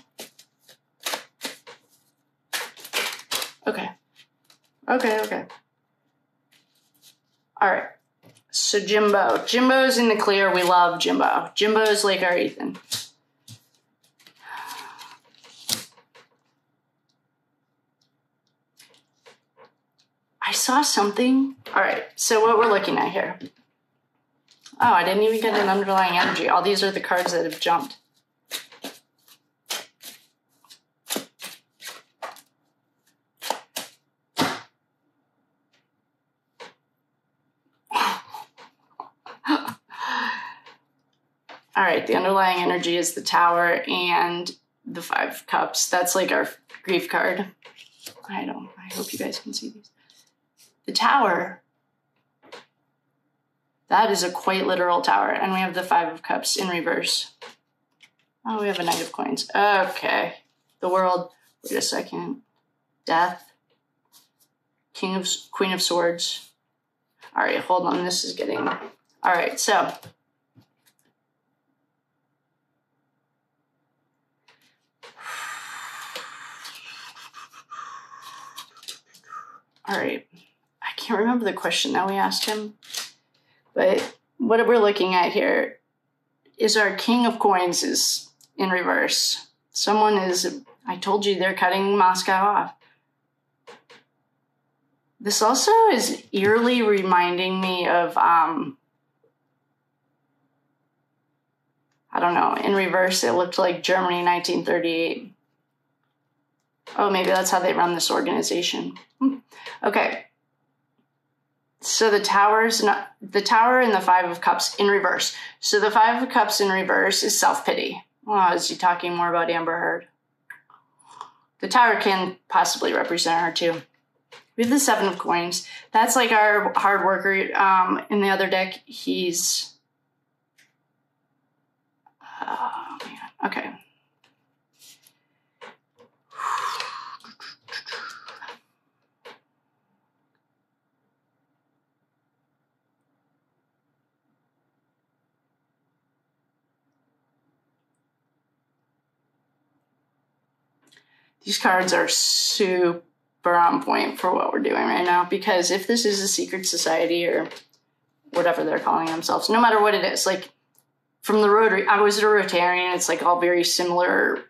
Okay. All right. So Jimbo's in the clear. We love Jimbo. Jimbo's like our Ethan. I saw something. All right. So what we're looking at here. Oh, I didn't even get an underlying energy. All these are the cards that have jumped. All right, the underlying energy is the Tower and the 5 of Cups. That's like our grief card. I hope you guys can see these. The Tower, that is a quite literal tower. And we have the 5 of Cups in reverse. Oh, we have a Knight of Coins. Okay. The World, wait a second. Death. Queen of Swords. All right, hold on, this is getting, all right, so. All right, I can't remember the question that we asked him, but what we're looking at here is our King of Coins is in reverse. Someone is, I told you they're cutting Moscow off. This also is eerily reminding me of, I don't know, in reverse it looked like Germany 1938. Oh, maybe that's how they run this organization. Okay. So the Tower and the 5 of Cups in reverse. So the 5 of Cups in reverse is self-pity. Oh, is he talking more about Amber Heard? The Tower can possibly represent her too. We have the 7 of Coins. That's like our hard worker. In the other deck, he's... oh, man. Okay. These cards are super on point for what we're doing right now, because if this is a secret society or whatever they're calling themselves, no matter what it is, like from the Rotary, I was a Rotarian, it's like all very similar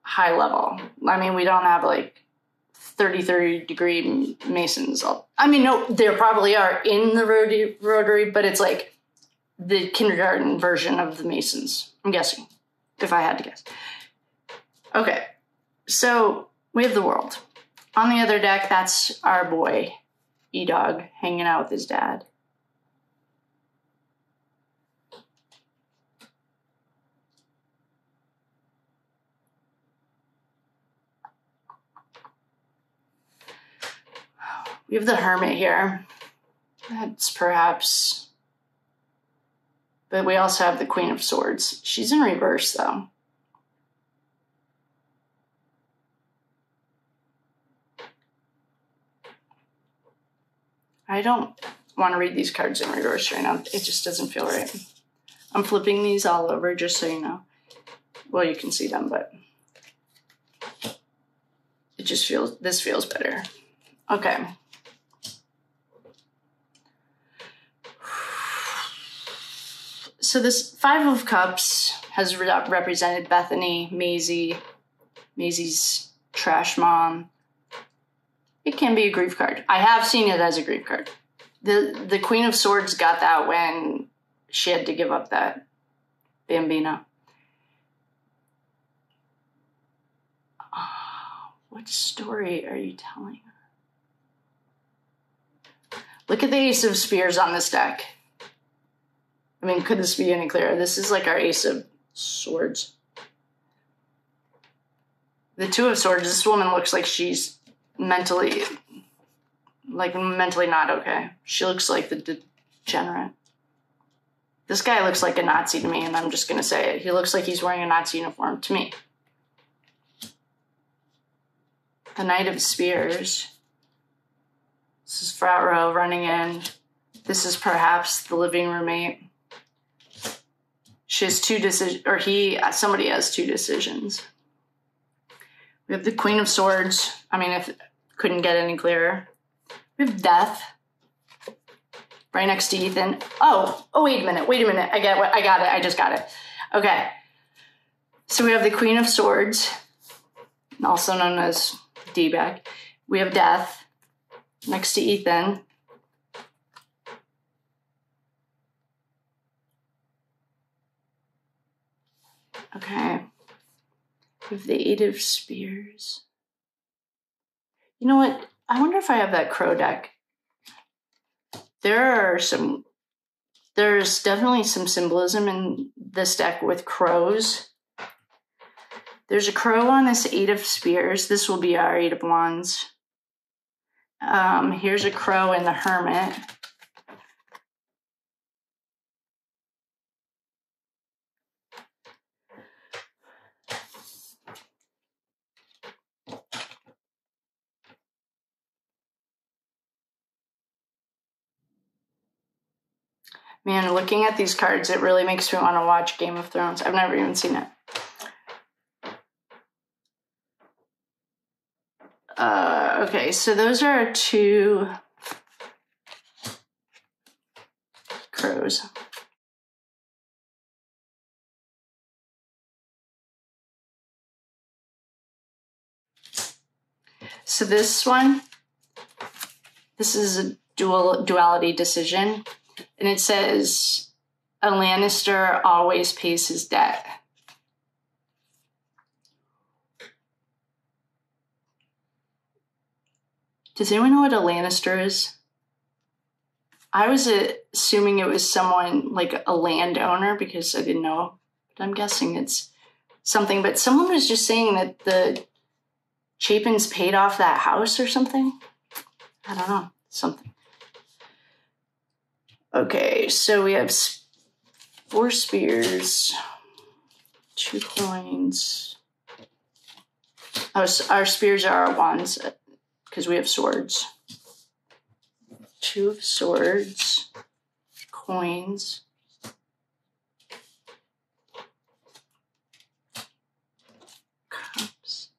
high level. I mean, we don't have like 30 degree Masons. I mean, no, there probably are in the Rotary, but it's like the kindergarten version of the Masons, I'm guessing, if I had to guess. Okay, so we have the world. On the other deck, that's our boy, E-Dog, hanging out with his dad. We have the Hermit here. That's perhaps... But we also have the Queen of Swords. She's in reverse, though. I don't want to read these cards in reverse right now. It just doesn't feel right. I'm flipping these all over, just so you know. Well, you can see them, but... It just feels... This feels better. Okay. So this Five of Cups has represented Bethany, Maisie, Maisie's trash mom. It can be a grief card. I have seen it as a grief card. The Queen of Swords got that when she had to give up that Bambina. What story are you telling? Look at the Ace of Spears on this deck. I mean, could this be any clearer? This is like our Ace of Swords. The Two of Swords, this woman looks like she's mentally not okay. She looks like the Degenerate. This guy looks like a Nazi to me, and I'm just going to say it. He looks like he's wearing a Nazi uniform to me. The Knight of Spears. This is Frat Row running in. This is perhaps the living roommate. She has two decisions, or somebody has two decisions. We have the Queen of Swords. I mean, if it couldn't get any clearer. We have Death. Right next to Ethan. Oh, wait a minute. I got it. I just got it. Okay. So we have the Queen of Swords, also known as D-bag. We have Death next to Ethan. Okay. We have the Eight of Spears. You know what? I wonder if I have that crow deck. There's definitely some symbolism in this deck with crows. There's a crow on this Eight of Spears. This will be our Eight of Wands. Here's a crow in the Hermit. Man, looking at these cards, it really makes me want to watch Game of Thrones. I've never even seen it. Okay, so those are our two crows. So this is a duality decision. And it says, a Lannister always pays his debt. Does anyone know what a Lannister is? I was assuming it was someone like a landowner because I didn't know. But I'm guessing it's something. But someone was just saying that the Chapins paid off that house or something. I don't know. Something. Okay, so we have 4 spears, 2 coins. Oh, so our spears are our wands because we have swords. 2 of swords, coins. Cups.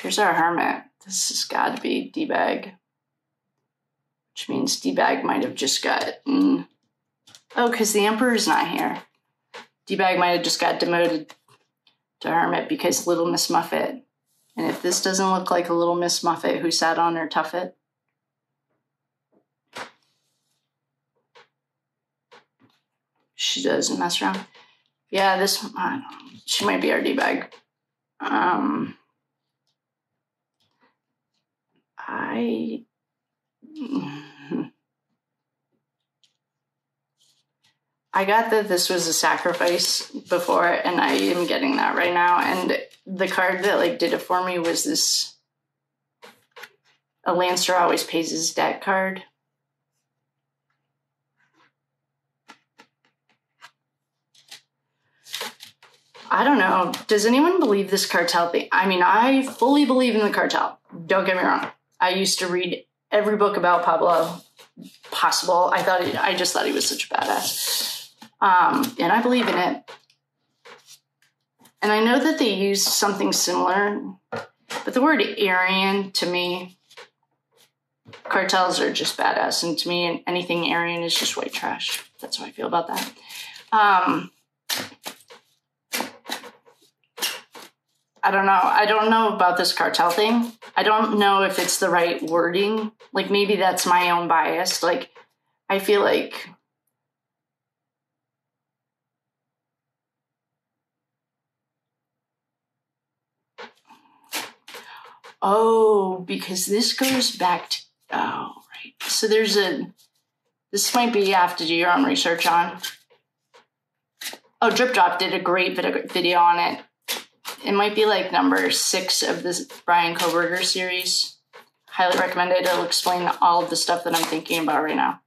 Here's our hermit. This has got to be D-bag. Which means D-bag might have just gotten... Oh, because the emperor's not here. D-bag might have just got demoted to hermit because Little Miss Muffet. And if this doesn't look like a Little Miss Muffet who sat on her tuffet... She doesn't mess around. Yeah, this... I don't know. She might be our D-bag. I got that this was a sacrifice before, and I am getting that right now. And the card that like did it for me was this "A Lancer Always Pays His Debt" card. I don't know. Does anyone believe this cartel thing? I mean, I fully believe in the cartel. Don't get me wrong. I used to read every book about Pablo possible. I just thought he was such a badass. And I believe in it. And I know that they use something similar, but the word Aryan, to me, cartels are just badass. And to me, anything Aryan is just white trash. That's how I feel about that. I don't know. I don't know about this cartel thing. I don't know if it's the right wording. Like, maybe that's my own bias. Like, I feel like... Oh, because this goes back to... Oh, right. So there's a... This might be you have to do your own research on. Oh, Drip Drop did a great video on it. It might be like number 6 of this Brian Koberger series. Highly recommend it. It'll explain all of the stuff that I'm thinking about right now.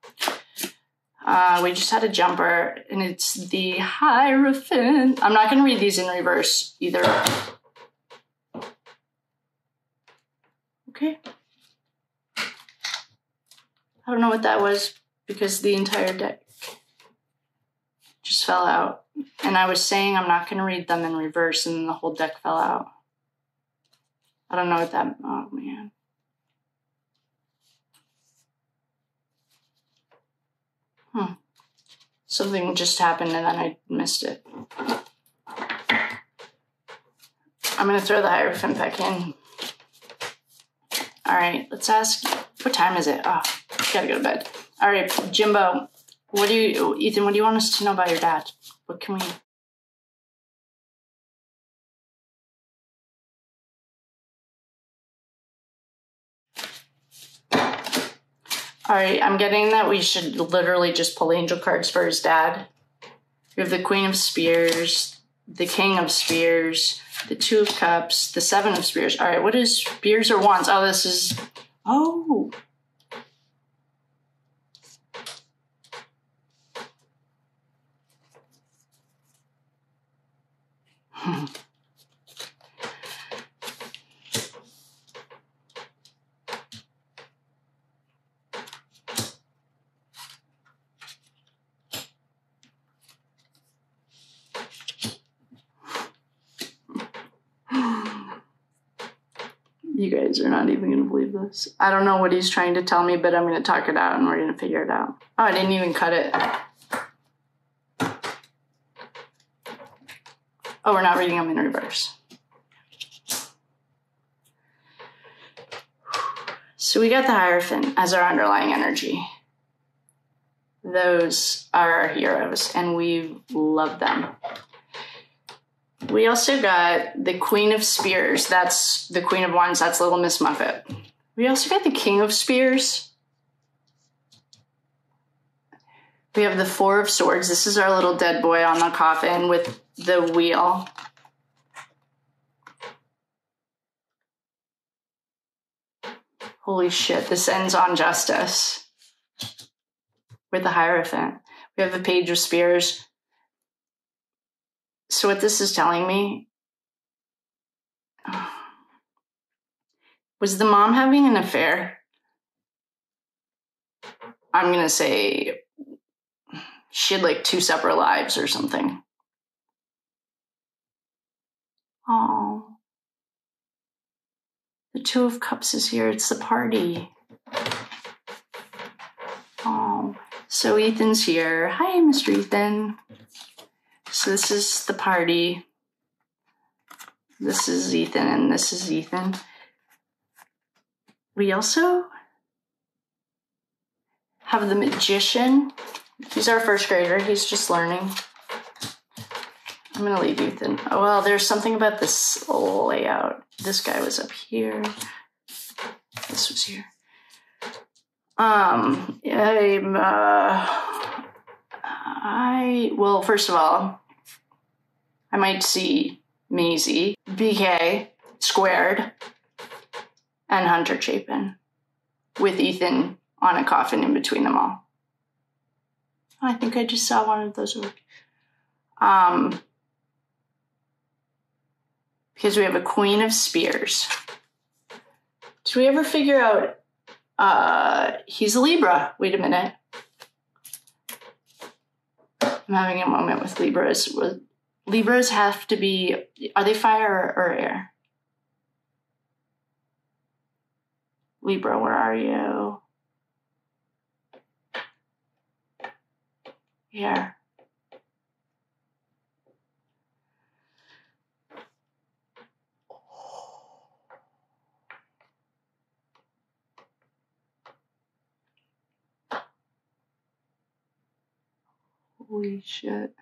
We just had a jumper, and it's the Hierophant. I'm not going to read these in reverse either. Okay. I don't know what that was because the entire deck just fell out. And I was saying I'm not going to read them in reverse, and then the whole deck fell out. I don't know what that... Oh, man. Something just happened, and then I missed it. I'm going to throw the Hierophant back in. All right, let's ask... What time is it? Oh, gotta go to bed. All right, Jimbo. Ethan, what do you want us to know about your dad? What can we... All right, I'm getting that we should literally just pull angel cards for his dad. We have the Queen of Spears, the King of Spears, the 2 of Cups, the 7 of Spears. All right, what is Spears or Wands? Oh, this is... Oh. You guys are not even going to believe this. I don't know what he's trying to tell me, but I'm going to talk it out and we're going to figure it out. Oh, I didn't even cut it. Oh, we're not reading them in reverse. So we got the Hierophant as our underlying energy. Those are our heroes, and we love them. We also got the Queen of Spears. That's the Queen of Wands. That's Little Miss Muffet. We also got the King of Spears. We have the 4 of Swords. This is our little dead boy on the coffin with the wheel. Holy shit, this ends on justice. With the Hierophant. We have the Page of Spears. So what this is telling me... Was the mom having an affair? I'm going to say she had like 2 separate lives or something. Oh. Two of Cups is here. It's the party. Oh, so Ethan's here. Hi, Mr. Ethan. So this is the party. This is Ethan and this is Ethan. We also have the Magician. He's our first grader. He's just learning. I'm going to leave Ethan. Oh, well, there's something about this layout. This guy was up here. This was here. Well, first of all, I might see Maisie, BK, squared, and Hunter Chapin, with Ethan on a coffin in between them all. I think I just saw one of those work. Because we have a Queen of Spears. Did we ever figure out he's a Libra? Wait a minute. I'm having a moment with Libras. Libras have to be, are they fire or air? Libra, where are you? Here. Holy shit.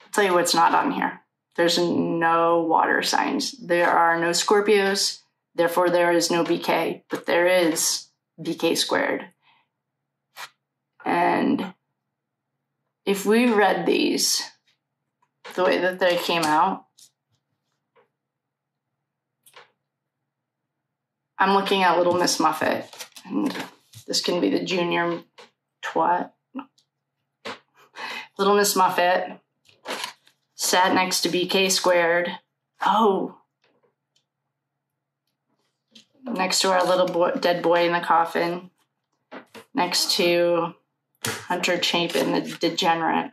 I'll tell you what's not on here. There's no water signs. There are no Scorpios. Therefore, there is no BK. But there is BK squared. And if we read these the way that they came out, I'm looking at Little Miss Muffet. And this can be the junior twat. Little Miss Muffet sat next to BK squared. Oh. Next to our little boy, dead boy in the coffin. Next to Hunter Chapin, the Degenerate.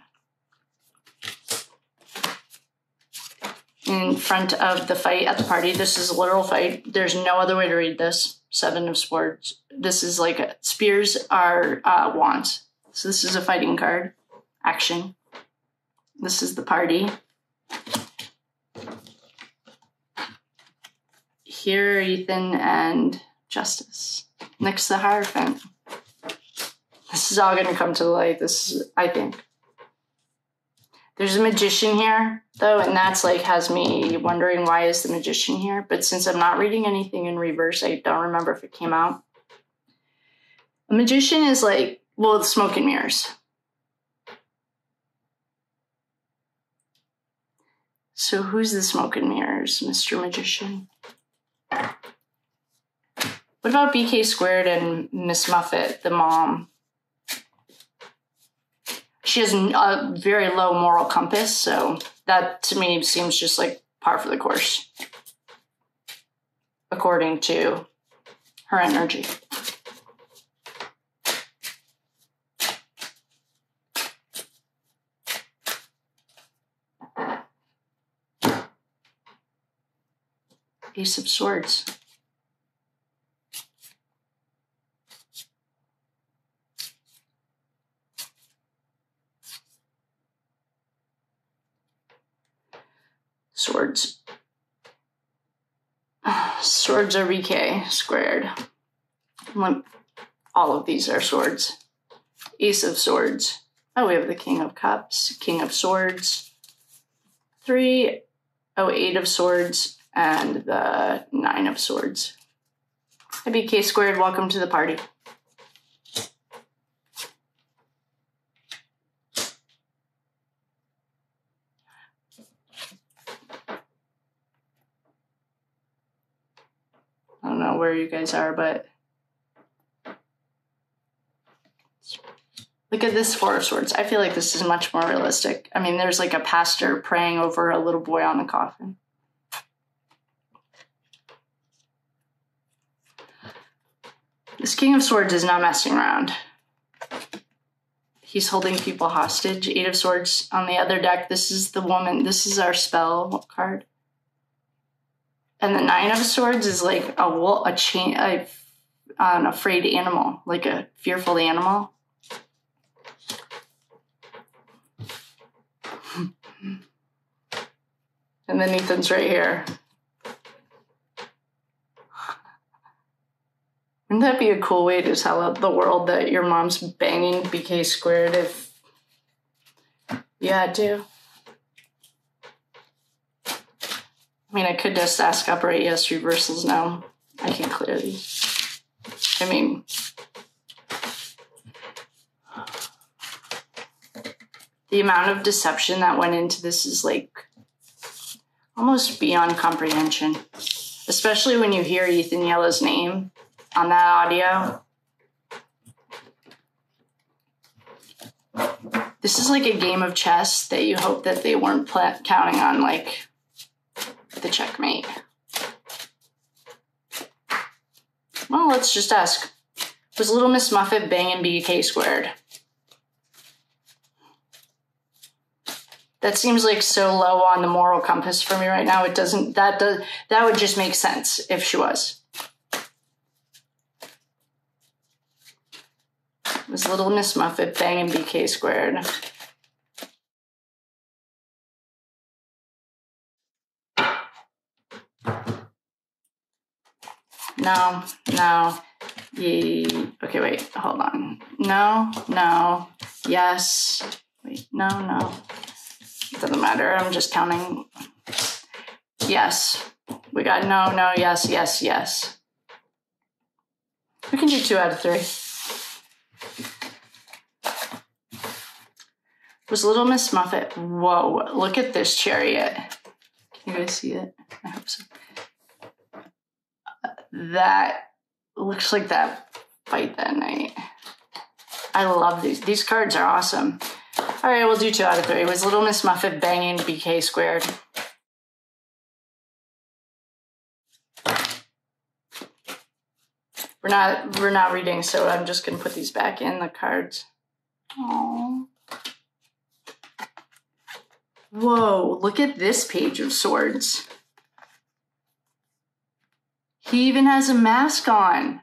In front of the fight at the party. This is a literal fight. There's no other way to read this. 7 of Swords. This is like spears are wands. So this is a fighting card. Action. This is the party. Here, Ethan and Justice. Next to the Hierophant. This is all going to come to light. This is, I think. There's a Magician here, though, and that's like has me wondering why is the Magician here. But since I'm not reading anything in reverse, I don't remember if it came out. A Magician is like, well, it's smoke and mirrors. So who's the smoke and mirrors, Mr. Magician? What about BK squared and Miss Muffet, the mom? She has a very low moral compass, so that to me seems just like par for the course, according to her energy. Ace of Swords. Swords. Swords are BK squared. All of these are swords. Ace of Swords. Oh, we have the King of Cups, King of Swords. 3, 8 of Swords, and the 9 of Swords. Hi, BK squared, welcome to the party. I don't know where you guys are, but look at this 4 of Swords. I feel like this is much more realistic. I mean, there's like a pastor praying over a little boy on a coffin. This King of Swords is not messing around. He's holding people hostage. 8 of Swords on the other deck. This is the woman. This is our spell card. And the 9 of Swords is like an afraid animal, like a fearful animal. And then Ethan's right here. Wouldn't that be a cool way to tell the world that your mom's banging BK squared if you had to? I mean, I could just ask upright yes, reversals no. I can clear these. I mean, the amount of deception that went into this is like almost beyond comprehension. Especially when you hear Ethan Yellow's name on that audio. This is like a game of chess that you hope that they weren't counting on, like, the checkmate. Well, let's just ask. Was Little Miss Muffet banging BK squared? That seems like so low on the moral compass for me right now. It doesn't, that would just make sense if she was. Was Little Miss Muffet banging BK squared? No. Okay, wait, hold on. No, yes. Wait, no. It doesn't matter, I'm just counting. Yes. We got no, yes. We can do 2 out of 3. Was Little Miss Muffet? Whoa, look at this chariot. Can you guys see it? I hope so. That looks like that fight that night. I love these. These cards are awesome. All right, we'll do 2 out of 3. Was Little Miss Muffet banging BK squared? We're not reading, so I'm just gonna put these back in the cards. Aww. Whoa, look at this Page of Swords. He even has a mask on.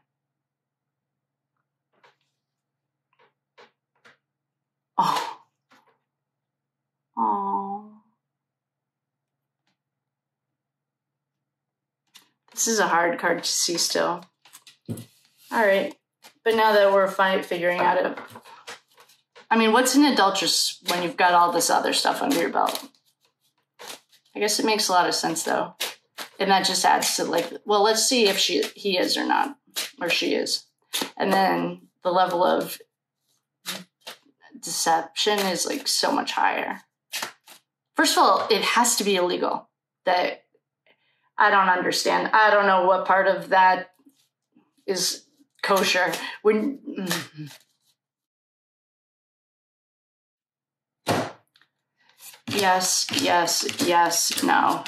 Oh. This is a hard card to see still. All right, but now that we're figuring out it, I mean, what's an adulteress when you've got all this other stuff under your belt? I guess it makes a lot of sense though. And that just adds to like, well, let's see if he is or not, or she is. And then the level of deception is like so much higher. First of all, it has to be illegal. That I don't understand. I don't know what part of that is kosher. Yes, no.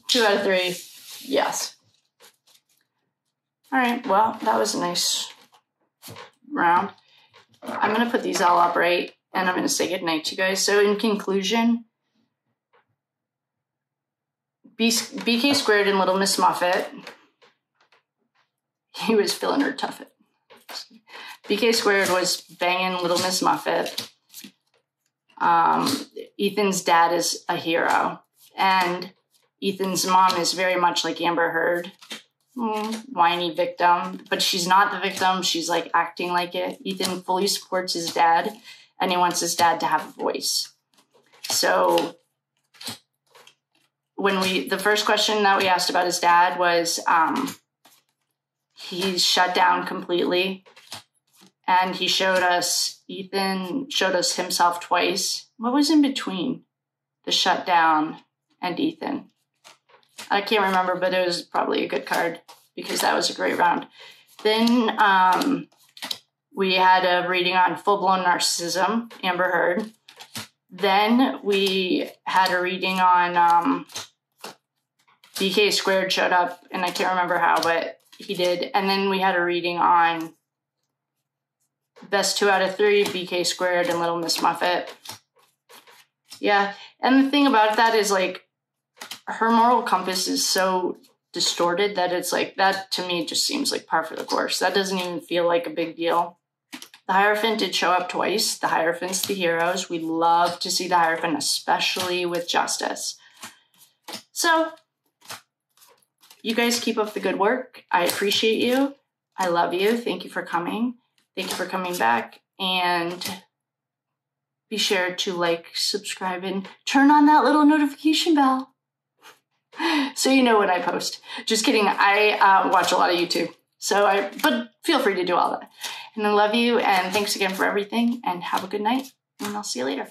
2 out of 3, yes. All right, well, that was a nice round. I'm going to put these all upright, and I'm going to say goodnight to you guys. So in conclusion, BK squared and Little Miss Muffet. He was feeling her tuffet. BK squared was banging Little Miss Muffet. Ethan's dad is a hero, and Ethan's mom is very much like Amber Heard, whiny victim, but she's not the victim. She's like acting like it. Ethan fully supports his dad, and he wants his dad to have a voice. So the first question that we asked about his dad was, he's shut down completely, and Ethan showed us himself twice. What was in between the shutdown and Ethan? I can't remember, but it was probably a good card because that was a great round. Then we had a reading on full-blown narcissism, Amber Heard. Then we had a reading on BK squared showed up, and I can't remember how, but he did. And then we had a reading on Best 2 out of 3, BK Squared, and Little Miss Muffet. Yeah, and the thing about that is, like, her moral compass is so distorted that it's like, that to me just seems like par for the course. That doesn't even feel like a big deal. The Hierophant did show up twice. The Hierophant's the heroes. We love to see the Hierophant, especially with justice. So, you guys keep up the good work. I appreciate you. I love you. Thank you for coming. Thank you for coming back. And be sure to like, subscribe, and turn on that little notification bell so you know when I post. Just kidding. I watch a lot of YouTube. But feel free to do all that. And I love you, and thanks again for everything, and have a good night, and I'll see you later.